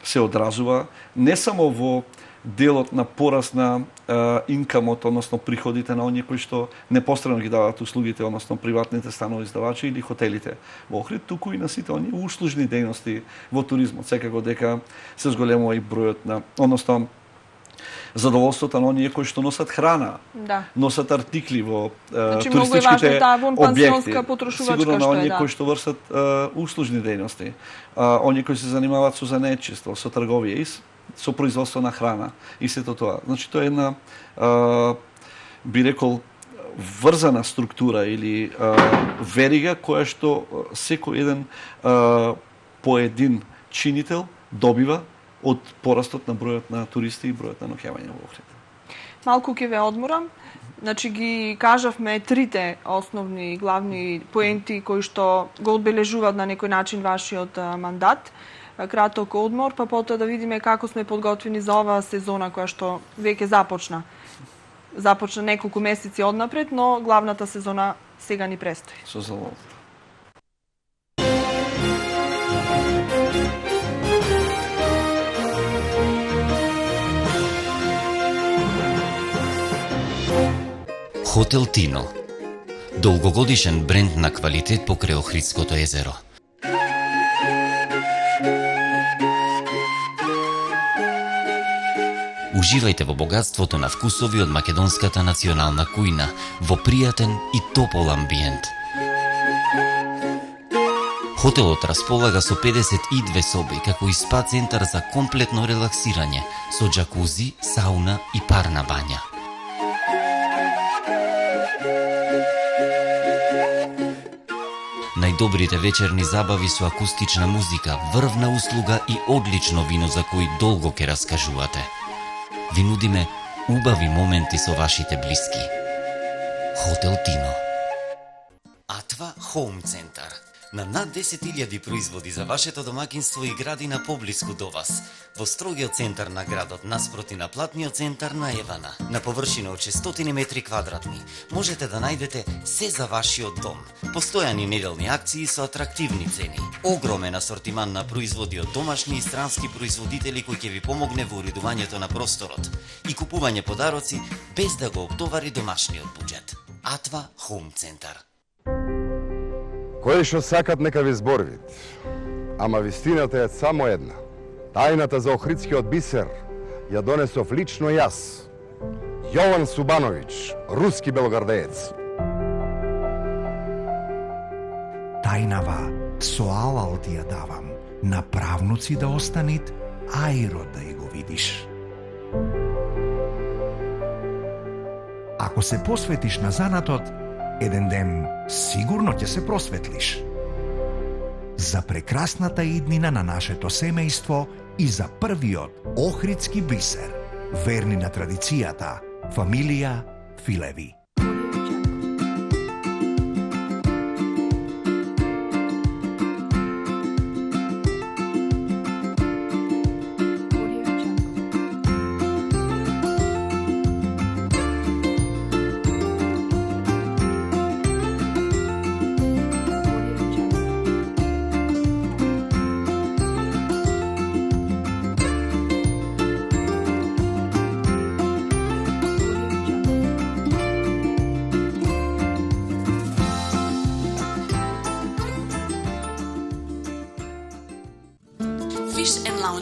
Speaker 2: се одразува не само во делот на пораст на инкамот, односно приходите на оние кои што непосредно ги даваат услугите, односно приватните станови издавачи или хотелите во Охрид, туку и на сите оние услужни дејности во туризмот. Секако дека се зголемува и бројот на, односно задоволството на оние кои што носат храна, носат артикли во туристичките објекти. Сигурно на оние кои што вршат услужни дејности, оние кои се занимаваат со занетчество, со трговија и со производство на храна и сето тоа. Значи тоа е една би рекол врзана структура или верига која што секој еден поедин чинител добива од порастот на бројот на туристи и бројот на ноќевање во Охрид.
Speaker 1: Малку ќе ве одморам. Значи ги кажавме трите основни и главни поенти кои што го одбележуваат на некој начин вашиот мандат. Краток одмор, па потоа да видиме како сме подготвени за оваа сезона која што веќе започна. Започна неколку месеци однапред, но главната сезона сега ни престои.
Speaker 2: Со задоволство.
Speaker 3: Хотел Тино. Долгогодишен бренд на квалитет покрај Охридското езеро. Уживајте во богатството на вкусови од македонската национална кујна, во пријатен и топол амбиент. Хотелот располага со 52 соби, како и спа центар за комплетно релаксирање, со джакузи, сауна и парна бања. Најдобрите вечерни забави со акустична музика, врвна услуга и одлично вино за кои долго ќе раскажувате. Ви нудиме убави моменти со вашите блиски. Хотел Тино. Атва Хоум Центар. На над 10.000 производи за вашето домакинство и градина поблиску до вас. Во строгиот центар на градот, наспроти на платниот центар на Евана, на површина од 600 метри квадратни, можете да најдете се за вашиот дом. Постојани неделни акции со атрактивни цени. Огромен асортиман на производи од домашни и странски производители кои ќе ви помогне во уредувањето на просторот и купување подароци без да го оптовари домашниот буџет. Атва Хоум Центар.
Speaker 4: Кои што сакат нека ви зборвит, ама вистината е само една. Тајната за Охридскиот бисер ја донесов лично јас, Јован Субановиќ, руски белогардеец.
Speaker 5: Тајнава со алал ти ја давам, на правнуци да останит, ајро да ја го видиш. Ако се посветиш на занатот, еден ден сигурно ќе се просветлиш. За прекрасната иднина на нашето семејство и за првиот Охридски бисер, верни на традицијата, фамилија Филеви.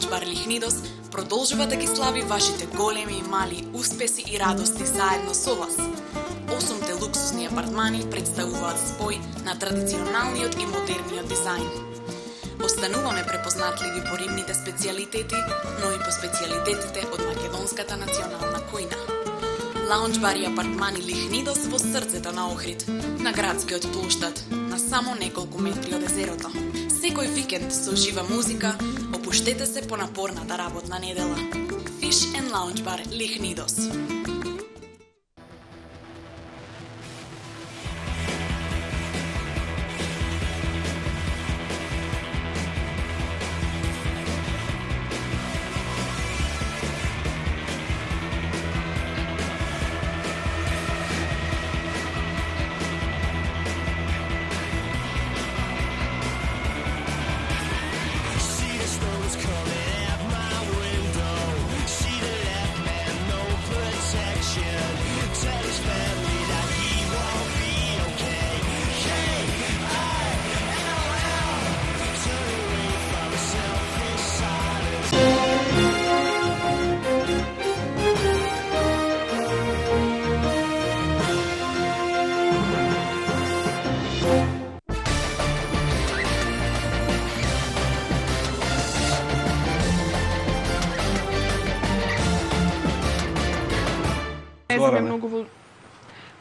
Speaker 6: Бар Лихнидос продолжува да ги слави вашите големи и мали успеси и радости заедно со вас. 8 луксузни апартмани представуваат спој на традиционалниот и модерниот дизајн. Остануваме препознатливи по рибните специјалитети, но и по специјалитетите од македонската национална кујна. Лаунџ бар и апартмани Лихнидос во срцето на Охрид, на градскиот плоштад, на само неколку метри од езерото. Секој викенд со жива музика, опуштете се по напорната работна недела. Fish and Lounge Bar Лихнидос.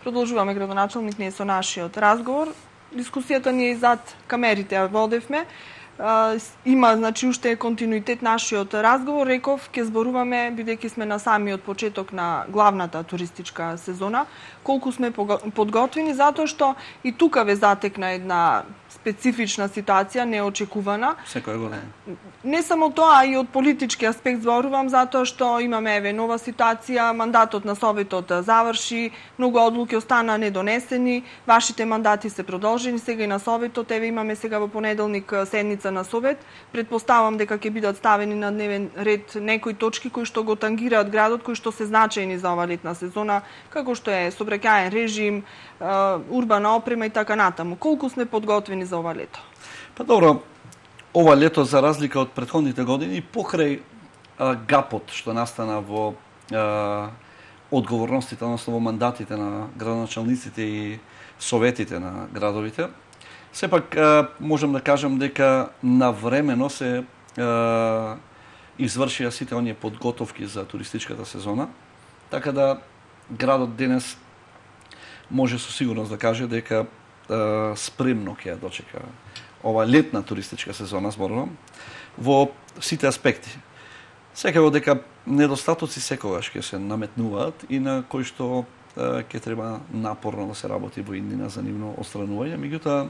Speaker 1: Продолжуваме, градоначалник, ние со нашиот разговор. Дискусијата ни е зад камерите, ја водевме. Има, значи, уште континуитет нашиот разговор. Реков, ќе зборуваме, бидејќи сме на самиот почеток на главната туристичка сезона, колку сме подготвени, затоа што и тука ве затекна една специфична ситуација, неочекувана.
Speaker 2: Секоја година.
Speaker 1: Не само тоа, и од политички аспект зборувам, затоа што имаме нова ситуација, мандатот на Советот заврши, многу одлуки остана недонесени, вашите мандати се продолжени, сега и на Советот, имаме сега во понеделник седница на Совет. Предпоставам дека ќе бидат ставени на дневен ред некои точки кои што го тангираат градот, кои што се значајни за ова летна сезона, како што е сообраќаен режим, урбана опрема и така натаму. Колку сме подготвени за ова лето?
Speaker 2: Па добро, ова лето, за разлика од претходните години, покрај гапот што настана во одговорностите, односно во мандатите на градоначалниците и советите на градовите, сепак можам да кажам дека навремено се извршија сите оние подготовки за туристичката сезона, така да градот денес може со сигурност да каже дека спремно ќе ја дочека ова летна туристичка сезона, зборувам, во сите аспекти. Секако дека недостатоци секогаш ќе се наметнуваат и на кои што ќе треба напорно да се работи во иднина за нивно отстранување, меѓутоа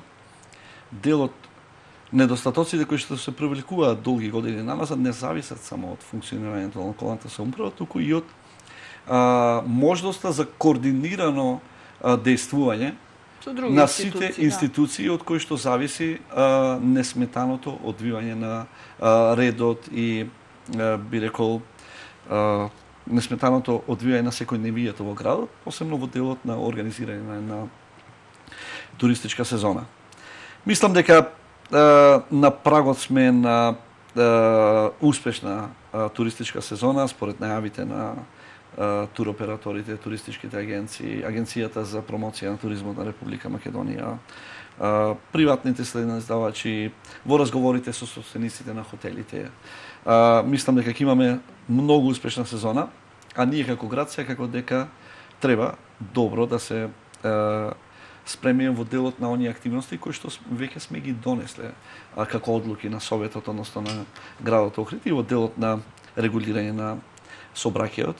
Speaker 2: делот недостатоците кои што се привлекуваат долги години назад не зависат само од функционирањето на локалната самоуправа, туку и од можноста за координирано дејствување на сите институции од кои што зависи несметаното одвивање на редот и би рекол несметаното одвивање на секојдневието во градот, посебно во делот на организирање на туристичка сезона. Мислам дека на прагот сме на успешна туристичка сезона според најавите на туроператорите, туристичките агенции, Агенцијата за промоција на туризмот на Република Македонија, приватните следноиздавачи, во разговорите со собствениците на хотелите. Мислам дека ќе имаме многу успешна сезона, а ние како град секако дека треба добро да се спремиме во делот на оние активности кои што веќе сме ги донесле како одлуки на Советот, односно на градот Охрид, и во делот на регулирање на сообраќајот,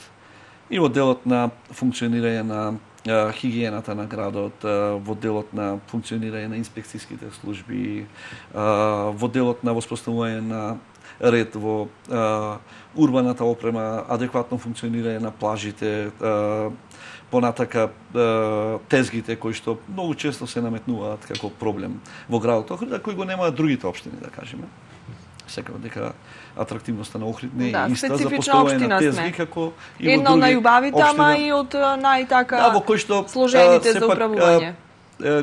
Speaker 2: и во делот на функционирање на хигиената на градот, во делот на функционирање на инспекцијските служби, во делот на воспоставување на ред во урбаната опрема, адекватно функционирање на плажите, понатака тезгите кои што многу често се наметнуваат како проблем во градот Охрид, а кои го немаат другите општини, да кажеме. Секако дека атрактивноста на Охрид не е иста за поставување на тезги како и во други општини.
Speaker 1: Една од најубавите, ама и од најтака сложените за управување.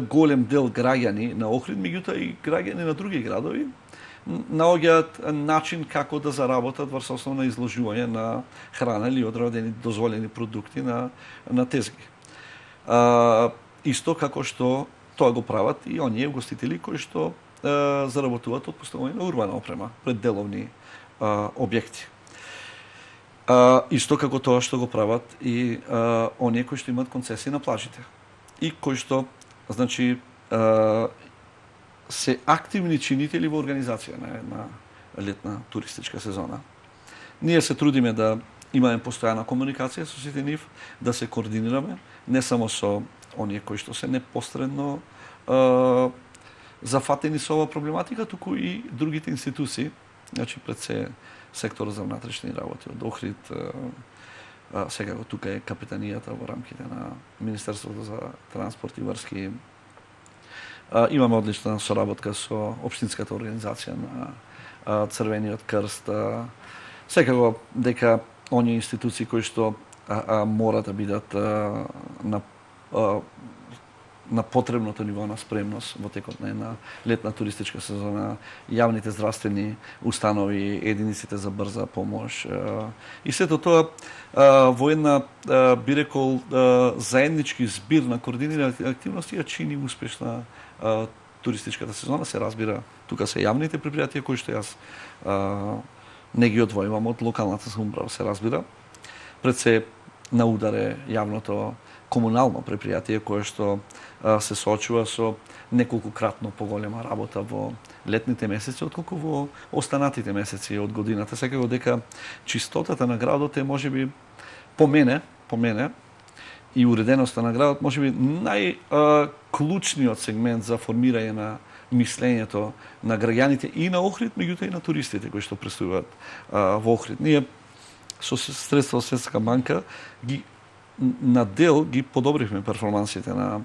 Speaker 2: Голем дел граѓани на Охрид, меѓутоа и граѓани на други градови, наоѓаат начин како да заработат врз основа на изложување на храна или одредени дозволени продукти на тезги. Исто како што тоа го прават и оние угостители кои што заработуваат од поставување на урбана опрема пред деловни објекти. Исто како тоа што го прават и оние кои што имаат концесии на плажите и кои што, значи, се активни чинители во организација на една летна туристичка сезона. Ние се трудиме да имаме постојана комуникација со сите нив, да се координираме, не само со оние кои што се непосредно зафатени со ова проблематика, туку и другите институции, значи пред се секторот за внатрешни работи од Охрид, секако тука е капитанијата во рамките на Министерството за транспорт и врски. Имаме одлична соработка со општинската организација на Црвениот крст. Секако дека оние институции кои што мора да бидат на потребното ниво на спремност во текот на една летна туристичка сезона, јавните здравствени установи, единиците за брза помош и сето тоа во една, би рекол, заеднички збир на координирани активности ја чини успешна туристичката сезона. Се разбира, тука се јавните предпријатија кои што јас не ги одвојувам од локалната самоуправа, се разбира. Пред се на удар е јавното комунално предпријатие кое што се соочува со неколкократно поголема работа во летните месеци отколку во останатите месеци од годината. Секако дека чистотата на градот е можеби по мене и уреденоста на градот можеби најклучниот сегмент за формирање на мислењето на граѓаните и на Охрид, меѓутоа и на туристите кои што престојуваат во Охрид. Ние со средства од Светска банка на дел ги подобривме перформансите на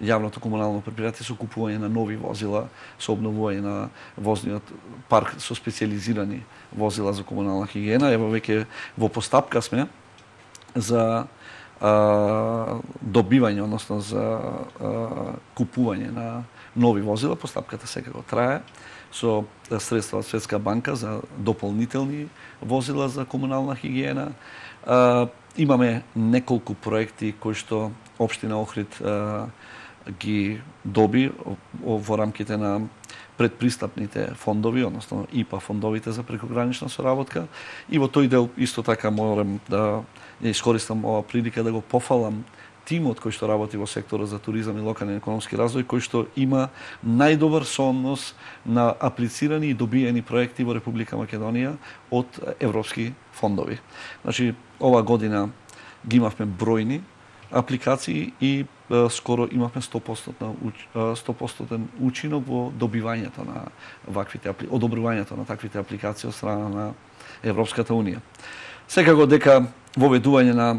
Speaker 2: јавното комунално предпријатие со купување на нови возила, со обновување на возниот парк со специјализирани возила за комунална хигиена. Ево веќе во постапка сме за добивање, односно за купување на нови возила. Постапката секако трае со средства од Светска банка за дополнителни возила за комунална хигиена. Имаме неколку проекти кои што општина Охрид ги доби во рамките на предпристапните фондови, односно ИПА фондовите за прекогранична соработка. И во тој дел исто така морам да ја искористам ова прилика да го пофалам тимот кој што работи во секторот за туризам и локален економски развој, кој што има најдобар сооднос на аплицирани и добиени проекти во Република Македонија од европски фондови. Значи, ова година ги имавме бројни апликации и скоро имавме 100% учинок во добивањето на ваквите одобрувањето на таквите апликации од страна на Европската унија. Секако дека воведување на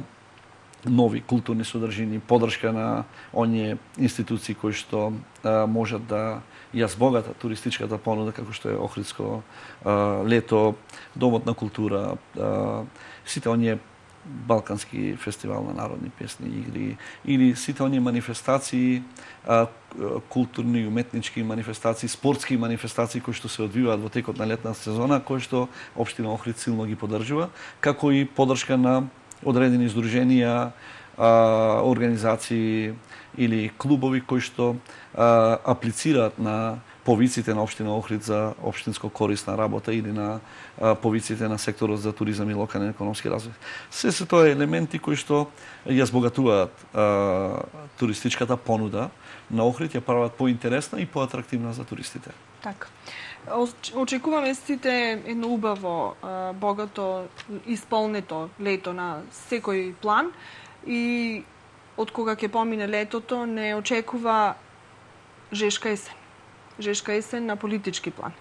Speaker 2: нови културни содржини, поддршка на оние институции кои што можат да ја збогатат туристичката понуда, како што е Охридско лето, Домот на култура, сите оние Балкански фестивал на народни песни и игри, или сите оние манифестации, културни и уметнички манифестации, спортски манифестации кои што се одвиваат во текот на летна сезона, кои што општина Охрид силно ги поддржува, како и поддршка на одредени здруженија, организации или клубови кои што аплицираат на повиците на општина Охрид за општинско корисна работа или на повиците на секторот за туризам и локален економски развој. Се тоа елементи кои што ја збогатуваат туристичката понуда на Охрид, ја прават поинтересна и поатрактивна за туристите.
Speaker 1: Така. Очекуваме сите едно убаво, богато, исполнето лето на секој план и од кога ќе помине летото не очекува жешка есен. Жешка есен на политички план.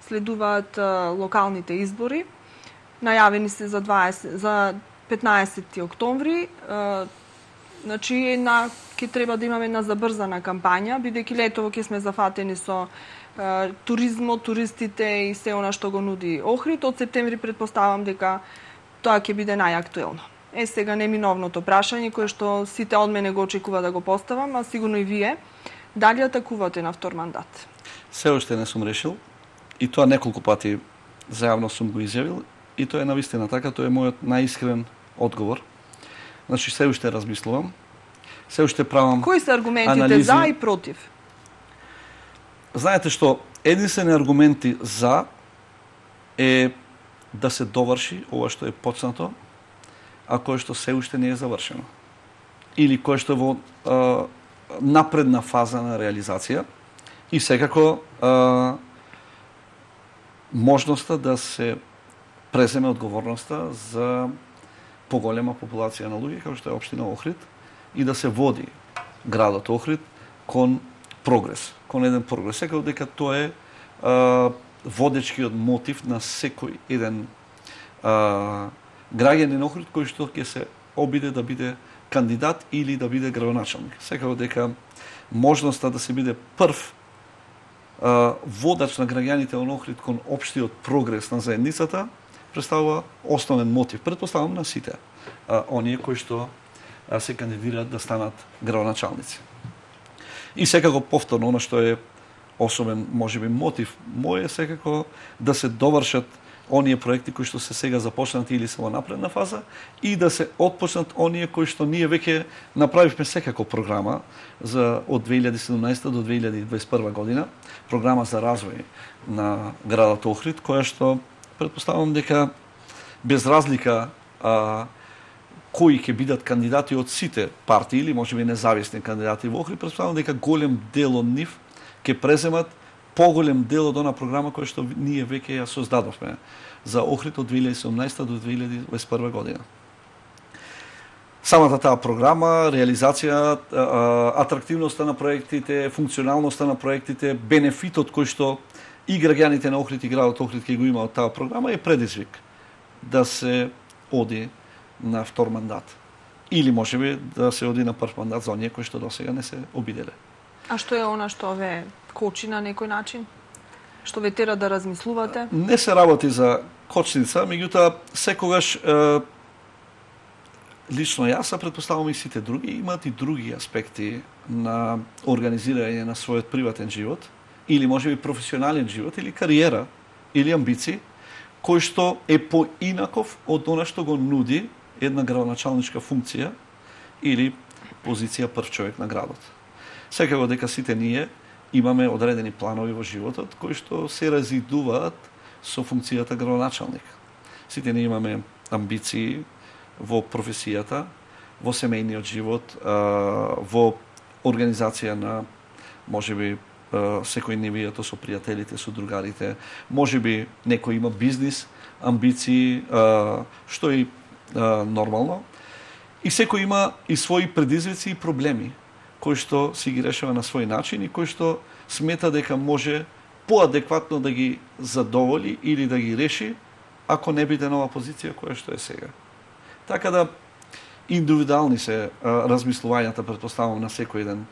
Speaker 1: Следуваат локалните избори, најавени се за 15 октомври. Значи ќе треба да имаме една забрзана кампања, бидејќи летово ќе сме зафатени со туризмот, туристите и се она што го нуди Охрид. Од септември претпоставам дека тоа ќе биде најактуелно. Сега неминовното прашање кое што сите од мене го очекува да го поставам, а сигурно и вие, дали атакувате на втор мандат?
Speaker 2: Се уште не сум решил и тоа неколку пати зајавно сум го изјавил и тоа е навистина така, тоа е мојот најискрен одговор. Значи се уште размислувам, се уште правам
Speaker 1: Кои се аргументите
Speaker 2: анализи.
Speaker 1: за и против?
Speaker 2: Знаете што, единствени аргументи за е да се доврши ова што е почнато, а кое што се уште не е завршено. Или кое што е во напредна фаза на реализација. И секако можноста да се преземе одговорноста за поголема популација на луѓе, како што е општина Охрид, и да се води градот Охрид кон прогрес, кон еден прогрес. Секако дека тоа е водечкиот мотив на секој еден граѓанин Охрид кој што ќе се обиде да биде кандидат или да биде градоначалник. Секако дека можноста да се биде прв водач на граѓаните на Охрид кон општиот прогрес на заедницата представува основен мотив. Претпоставам на сите оние кои што се кандидираат да станат градоначалници. И секако повторно, она што е особен, можеби, мотив мој е секако да се довршат оние проекти кои што се сега започнати или се во напредна фаза и да се отпочнат оние кои што ние веќе направивме секако програма за од 2017 до 2021 година, програма за развој на градот Охрид, која што претпоставам дека без разлика кои ќе бидат кандидати од сите партии или можеби независни кандидати во Охрид, претпоставувам дека голем дел од нив ќе преземат поголем дел од она програма која што ние веќе ја создадовме за Охрид од 2017 до 2021 година. Самата таа програма, реализација, атрактивноста на проектите, функционалноста на проектите, бенефитот кој што и граѓаните на Охрид и градот Охрид ќе го има од таа програма е предизвик да се оди на втор мандат. Или можеби да се оди на прв мандат за оние кои што досега не се обиделе.
Speaker 1: А што е она што ве кочи на некој начин? Што ве тера да размислувате?
Speaker 2: Не се работи за кочница, меѓутоа секогаш лично јас, а претпоставувам и сите други, имаат и други аспекти на организирање на својот приватен живот, или можеби професионален живот, или кариера, или амбиции, кој што е поинаков од она што го нуди една градоначалничка функција или позиција прв човек на градот. Секако дека сите ние имаме одредени планови во животот кои што се разидуваат со функцијата градоначалник. Сите ние имаме амбиции во професијата, во семејниот живот, во организација на можеби секојдневието со пријателите, со другарите, можеби некој има бизнис, амбиции, што е нормално. И секој има и своји предизвици и проблеми, кои што си ги решава на свој начин и кои што смета дека може поадекватно да ги задоволи или да ги реши, ако не биде нова позиција која што е сега. Така да, индивидуални се размислувањата, претпоставувам, на секој еден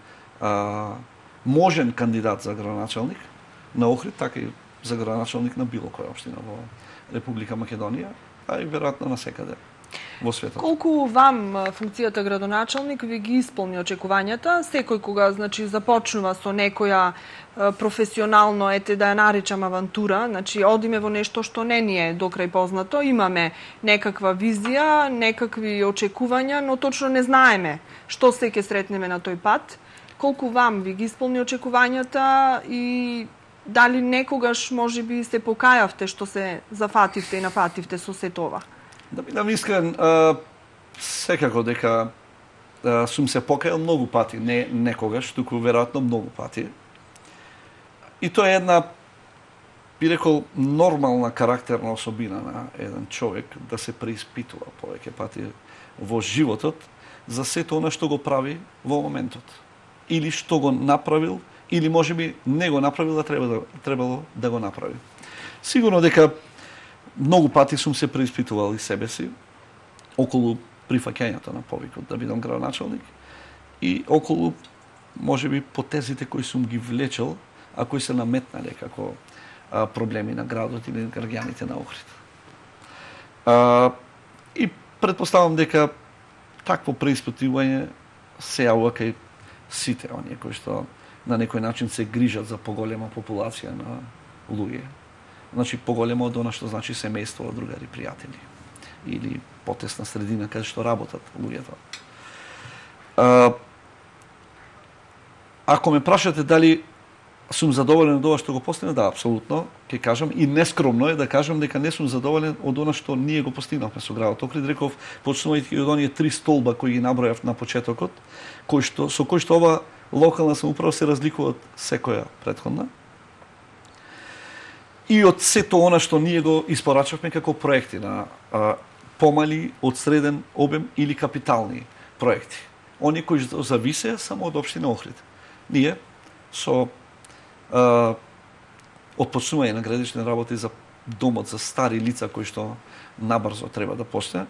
Speaker 2: можен кандидат за градоначалник на Охрид, така и за градоначалник на било која општина во Република Македонија, а и веројатно насекаде во светот.
Speaker 1: Колку вам функцијата градоначалник ви ги исполни очекувањата? Секој кога започнува со некоја професионално, да ја наречам авантура, одиме во нешто што не ни е докрај познато, имаме некаква визија, некакви очекувања, но точно не знаеме што се ќе сретнеме на тој пат. Колку вам ви ги исполни очекувањата и дали некогаш можеби се покајавте што се зафативте и нафативте со сето ова?
Speaker 2: Да бидам искрен, секако дека сум се покајал многу пати, не некогаш, туку веројатно многу пати. И тоа е една, би рекол, нормална карактерна особина на еден човек да се преиспитува повеќе пати во животот за сето она што го прави во моментот. Или што го направил, или можеби не го направил, а требало да го направи. Сигурно дека многу пати сум се преиспитувал и себе си околу прифаќањето на повикот да бидам градоначалник и околу можеби потезите кои сум ги влечел, а кои се наметнале како проблеми на градот или граѓаните на Охрид. И претпоставам дека такво преиспитување се јавува кај сите оние кои што на некој начин се грижат за поголема популација на луѓе. Значи поголемо од она што значи семејство, другари, пријатели или потесна средина каде што работат луѓето. Ако ме прашате дали сум задоволен од ова што го постигна, да, апсолутно, ќе кажам, и нескромно е да кажам дека не сум задоволен од она што ние го постигнавме со градот Охрид. Реков, почнувајќи од оние 3 столба кои ги набројав на почетокот, со кои што ова локална самоуправа се разликува од секоја претходна. И од сето она што ние го испорачавме како проекти на помали од среден обем или капитални проекти. Они кои зависе само од општина Охрид. Ние со отпочнување на градични работи за домот за стари лица кои што набрзо треба да почне,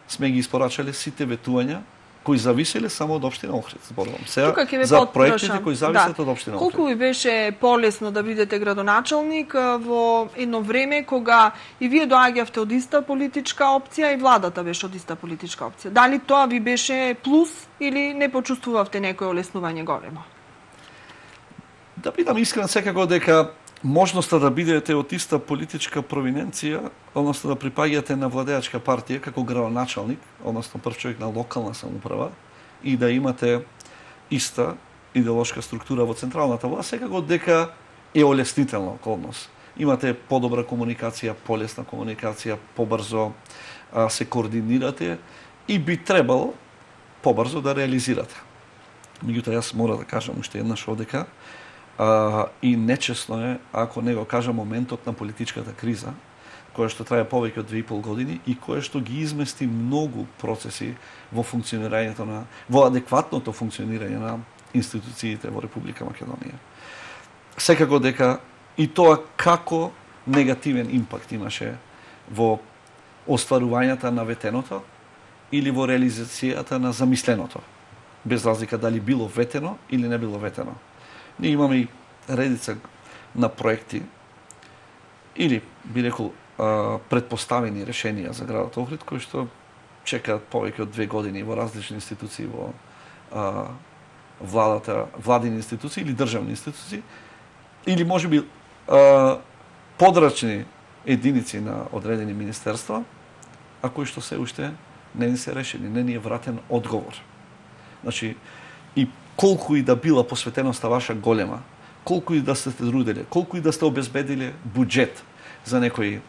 Speaker 2: сме ги испорачале сите ветувања кои зависеле само од општина Охрид. Зборувам сега за проектите кои зависат од општина Охрид.
Speaker 1: Колку ви беше полесно да бидете градоначалник во едно време кога и вие доаѓавте од иста политичка опција и владата беше од иста политичка опција? Дали тоа ви беше плюс или не почувствувавте некој олеснување големо?
Speaker 2: Да бидам искрен, секако дека можноста да бидете од иста политичка провиненција, односно да припаѓате на владеачка партија како градоначалник, односно прв човек на локална самоуправа, и да имате иста идеолошка структура во централната власт, секако дека е олеснителна околност. Имате подобра комуникација, полесна комуникација, побрзо се координирате и би требало побрзо да реализирате. Меѓутоа, јас мора да кажам уште еднаш одека, и нечесно е ако не го кажа моментот на политичката криза, која што трае повеќе од 2,5 години и која што ги измести многу процеси во функционирањето во адекватното функционирање на институциите во Република Македонија. Секако дека и тоа како негативен импакт имаше во остварувањето на ветеното или во реализацијата на замисленото, без разлика дали било ветено или не било ветено. Ние имаме и редица на проекти или, би рекол, предпоставени решенија за градот Охрид, кои што чекаат повеќе од 2 години во различни институции во владини институции или државни институции, или можеби подрачни единици на одредени министерства, а кои што се уште не ни се решени, не ни е вратен одговор. Значи, и колку и да била посветеноста ваша голема, колку и да сте трудели, колку и да сте обезбедиле буџет за некои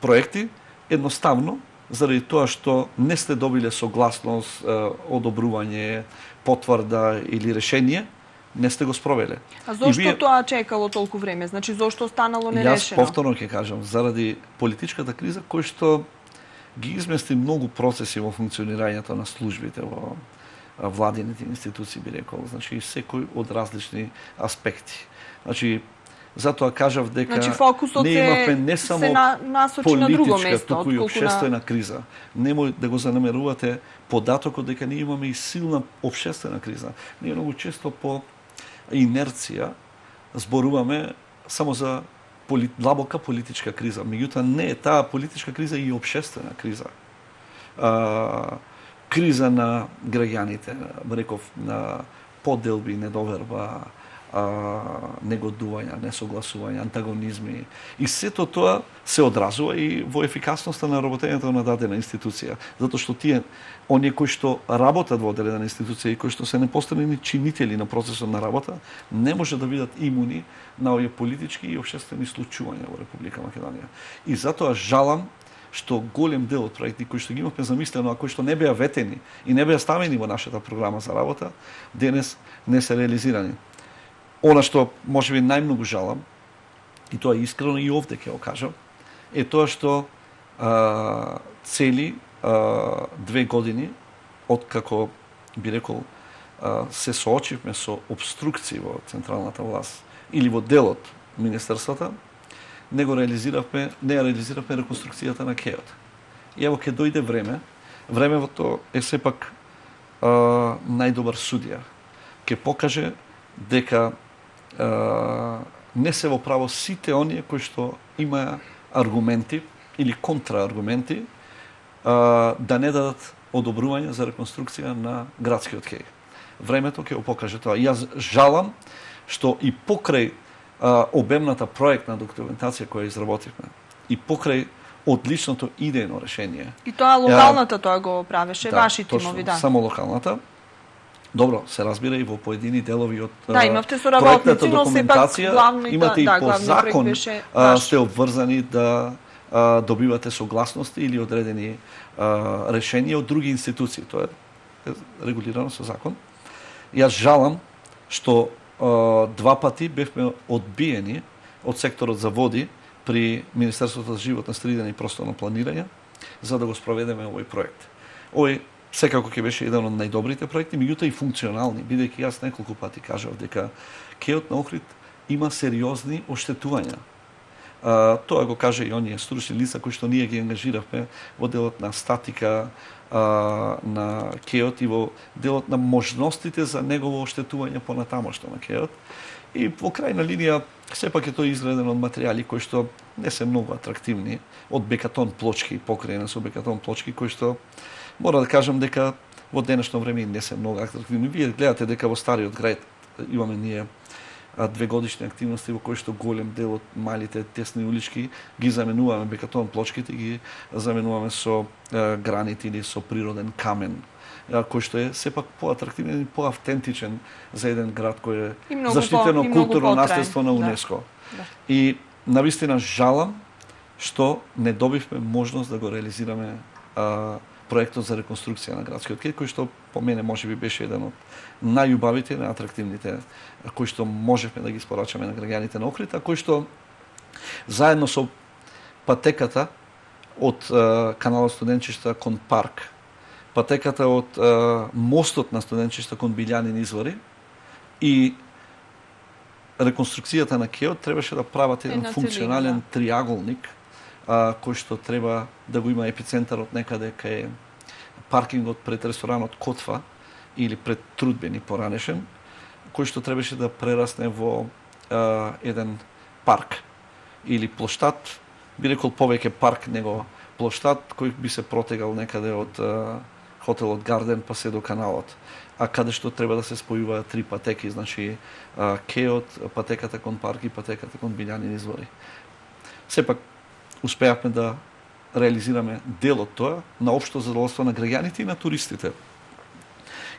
Speaker 2: проекти, едноставно, заради тоа што не сте добиле согласност, одобрување, потврда или решение, не сте го спровеле.
Speaker 1: А зошто тоа чекало толку време? Значи, зошто останало нерешено?
Speaker 2: Јас повторно ќе кажам, заради политичката криза, кој што ги измести многу процеси во функционирањето на службите во владините институции, би рекол, значи секој од различни аспекти. Значи, затоа кажав дека
Speaker 1: фокусот
Speaker 2: не имавме не само
Speaker 1: се насочи на друго место,
Speaker 2: туку и општествена криза. Немој да го занемерувате податокот дека ние имаме и силна општествена криза. Ние многу често по инерција зборуваме само за длабока политичка криза. Меѓутоа не е таа политичка криза и општествена криза. Криза на граѓаните, реков, на поделби, недоверба, негодувања, несогласувања, антагонизми. И сето тоа се одразува и во ефикасноста на работењето на дадена институција. Затоа што тие, оние кои што работат во одредена институција и кои што се непостанени чинители на процесот на работа, не може да бидат имуни на овие политички и општествени случувања во Република Македонија. И затоа жалам што голем дел од проекти кои што ги имавме замислено, а кои што не беа ветени и не беа ставени во нашата програма за работа, денес не се реализирани. Она што можеби најмногу жалам, и тоа искрено и овде ќе го кажам, е тоа што цели 2 години откако, би рекол, се соочивме со обструкции во централната власт или во делот министерствата, не реализиравме реконструкцијата на КЕО-т. И ево ќе дојде време, времето е сепак најдобар судија. Ќе покаже дека не се во право сите оние кои што има аргументи или контрааргументи да не дадат одобрување за реконструкција на градскиот КЕИ. Времето ќе го покаже тоа. Јас жалам што и покрај обемната проектна документација која изработивме и покрај одличното идејно решение.
Speaker 1: И тоа локалната тоа го правеше, ваши тимови, да.
Speaker 2: Само локалната. Добро, се разбира и во поедини делови од
Speaker 1: имавте соработници, но сепак главните,
Speaker 2: имате и по закон
Speaker 1: беше
Speaker 2: сте обврзани да добивате согласности или одредени решенија од други институции. Тоа е регулирано со закон. Јас жалам што 2 пати бевме одбиени од секторот за води при Министерството за животна средина и просторно планирање за да го спроведеме овој проект. Овој секако ќе беше еден од најдобрите проекти, меѓутоа и функционални, бидејќи јас неколку пати кажав дека КЕО-т на Охрид има сериозни оштетувања. Тоа го каже и оние стручни лица кои што ние ги ангажиравме во делот на статика на КЕО-т и во делот на можностите за негово оштетување понатамошно на КЕО-т. И во крајна линија сепак е тој изграден од материјали кои што не се многу атрактивни, од бекатон плочки, покриени со бекатон плочки кои што мора да кажам дека во денешно време не се многу атрактивни. Вие гледате дека во стариот град имаме ние 2 годишни активности во кои што голем дел од малите тесни улички ги заменуваме бекатон плочките, ги заменуваме со гранит или со природен камен, кој што е сепак поатрактивен и поавтентичен за еден град кој е заштитено културно наследство на УНЕСКО. Да. И навистина жалам што не добивме можност да го реализираме проектот за реконструкција на градскиот кет, кој што по мене можеби беше еден од најубавите, најатрактивните, кои што можевме да ги испорачаме на граѓаните на Охрид, а кој што заедно со патеката од каналот Студенчишта кон парк, патеката од мостот на Студенчишта кон Билјанин извори и реконструкцијата на кеот требаше да прават еден функционален триаголник, кој што треба да го има епицентарот некаде кај паркингот пред ресторанот Котва или пред Трудбени поранешен, кој што требаше да прерасне во еден парк или плоштад, би рекол повеќе парк него плоштад, кој би се протегал некаде од хотелот Гарден па се до каналот. А каде што треба да се спојуваат три патеки, значи кеот, патеката кон парк и патеката кон Билјанин извори. Сепак успеавме да реализираме дел од тоа на општо задоволство на граѓаните и на туристите.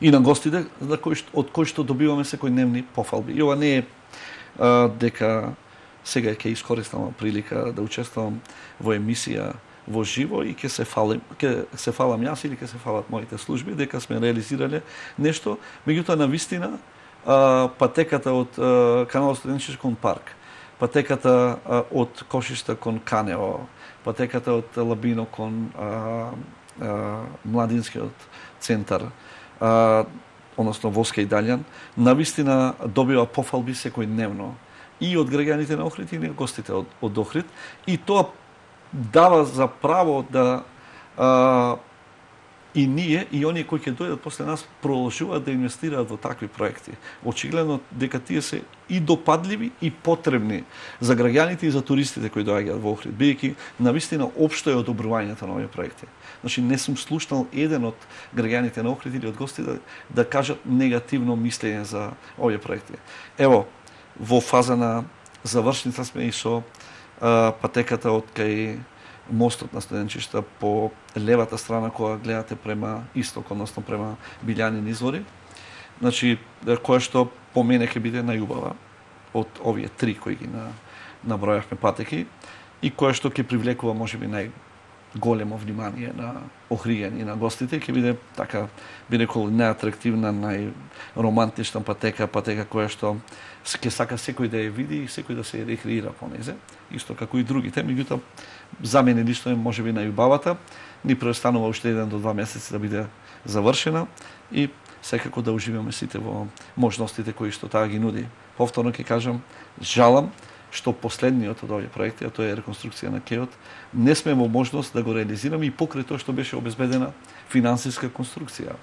Speaker 2: И на гостите, од кои што добиваме секојдневни пофалби. И ова не е дека сега ќе искористам прилика да учествувам во емисија во живо и ќе се фалам јас или ќе се фалат моите служби дека сме реализирале нешто, меѓутоа на вистина патеката од каналот Студенчишки кон парк, патеката од Кошишта кон Канео, патеката од Лабино кон Младинскиот центар, односно Воска и Далјан, навистина добива пофалби секојдневно и од граѓаните на Охрид и гостите од Охрид, и тоа дава за право да и ние и оние кои ќе дојдат после нас продолжуваат да инвестираат во такви проекти. Очигледно дека тие се и допадливи и потребни за граѓаните и за туристите кои доаѓаат во Охрид, бидејќи навистина општо е одобрувањето на овие проекти. Значи не сум слушнал еден од граѓаните на Охрид или од гостите да кажат негативно мислење за овие проекти. Ево, во фаза на завршница сме и со патеката од кај мостот на Студенчишта по левата страна кога гледате према исток, односно према Билјанин извори. Значи, која што по мене ќе биде најубава од овие три кои ги набројавме патеки и која што ќе привлекува можеби најголемо внимание на охриѓани и на гостите, ќе биде така, би рекол, најатрактивна, најромантична патека која што ќе сака секој да ја види и секој да се рекреира по незе, исто како и другите, меѓутоа за мене лично е можеби најубавата, ни преостанува уште 1 до 2 месеци да биде завршена и секако да уживаме сите во можностите кои што таа ги нуди. Повторно ќе кажам, жалам што последниот од овие проекти, а тоа е реконструкција на кеот, не сме во можност да го реализираме и покрај тоа што беше обезбедена финансиска конструкција,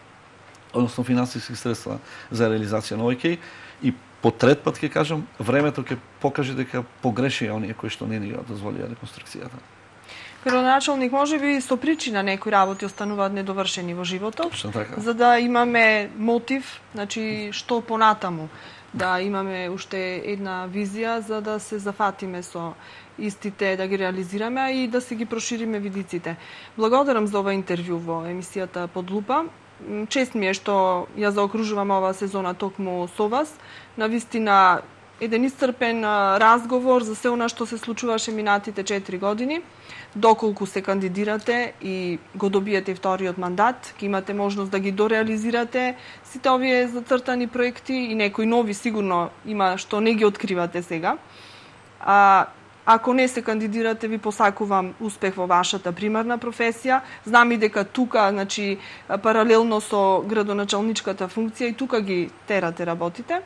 Speaker 2: односно финансиски средства за реализација на овој кеј. И по трет пат ќе кажам, времето ќе покаже дека погрешија оние кои што не ни ја дозволија реконструкцијата.
Speaker 1: Градоначалник, може би со причина некои работи остануваат недовршени во животот,
Speaker 2: така,
Speaker 1: за да имаме мотив, значи што понатаму, да имаме уште една визија за да се зафатиме со истите, да ги реализираме и да се ги прошириме видиците. Благодарам за ова интервју во емисијата Под лупа. Чест ми е што ја заокружувам ова сезона токму со вас. Навистина еден исцрпен разговор за се она што се случуваше минатите 4 години. Доколку се кандидирате и го добиете вториот мандат, ќе имате можност да ги дореализирате сите овие зацртани проекти и некои нови сигурно има што не ги откривате сега. Ако не се кандидирате, ви посакувам успех во вашата примарна професија. Знам и дека тука, значи, паралелно со градоначалничката функција, и тука ги терате работите.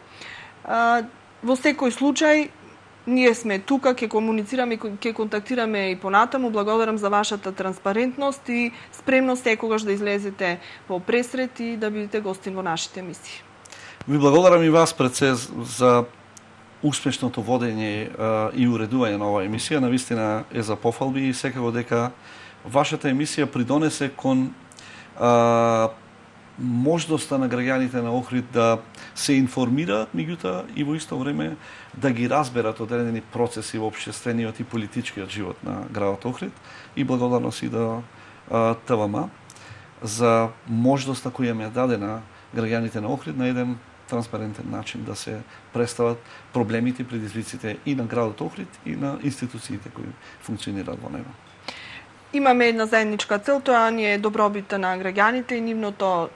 Speaker 1: Во секој случај, ние сме тука, ќе комуницираме, ќе контактираме и понатаму. Благодарам за вашата транспарентност и спремност секогаш да излезете во пресрет и да бидете гостин во нашите емисии.
Speaker 2: Ви благодарам и вас пред се за успешното водење и уредување на оваа емисија. Навистина е за пофалби и секако дека вашата емисија придонесе кон можноста на граѓаните на Охрид да се информираат, меѓутоа и во исто време да ги разберат одредени процеси во општествениот и политичкиот живот на градот Охрид, и благодарност и до ТВМ за можноста која ми е дадена граѓаните на Охрид на еден транспарентен начин да се представат проблемите и предизвиците и на градот Охрид и на институциите кои функционираат во него.
Speaker 1: Имаме една заедничка цел, тоа ни е добробита на граѓаните и нивното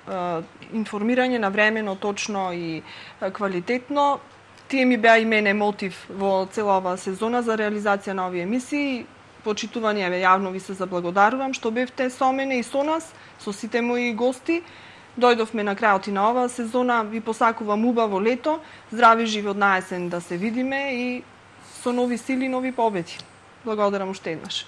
Speaker 1: информирање навремено, точно и квалитетно. Тие ми беа и мене мотив во цела оваа сезона за реализација на овие емисии. Почитување, јавно ви се заблагодарувам што бевте со мене и со нас, со сите мои гости. Дојдовме на крајот и на оваа сезона. Ви посакувам убаво лето, здрави живот на есен да се видиме и со нови сили, нови победи. Благодарам уште еднаш.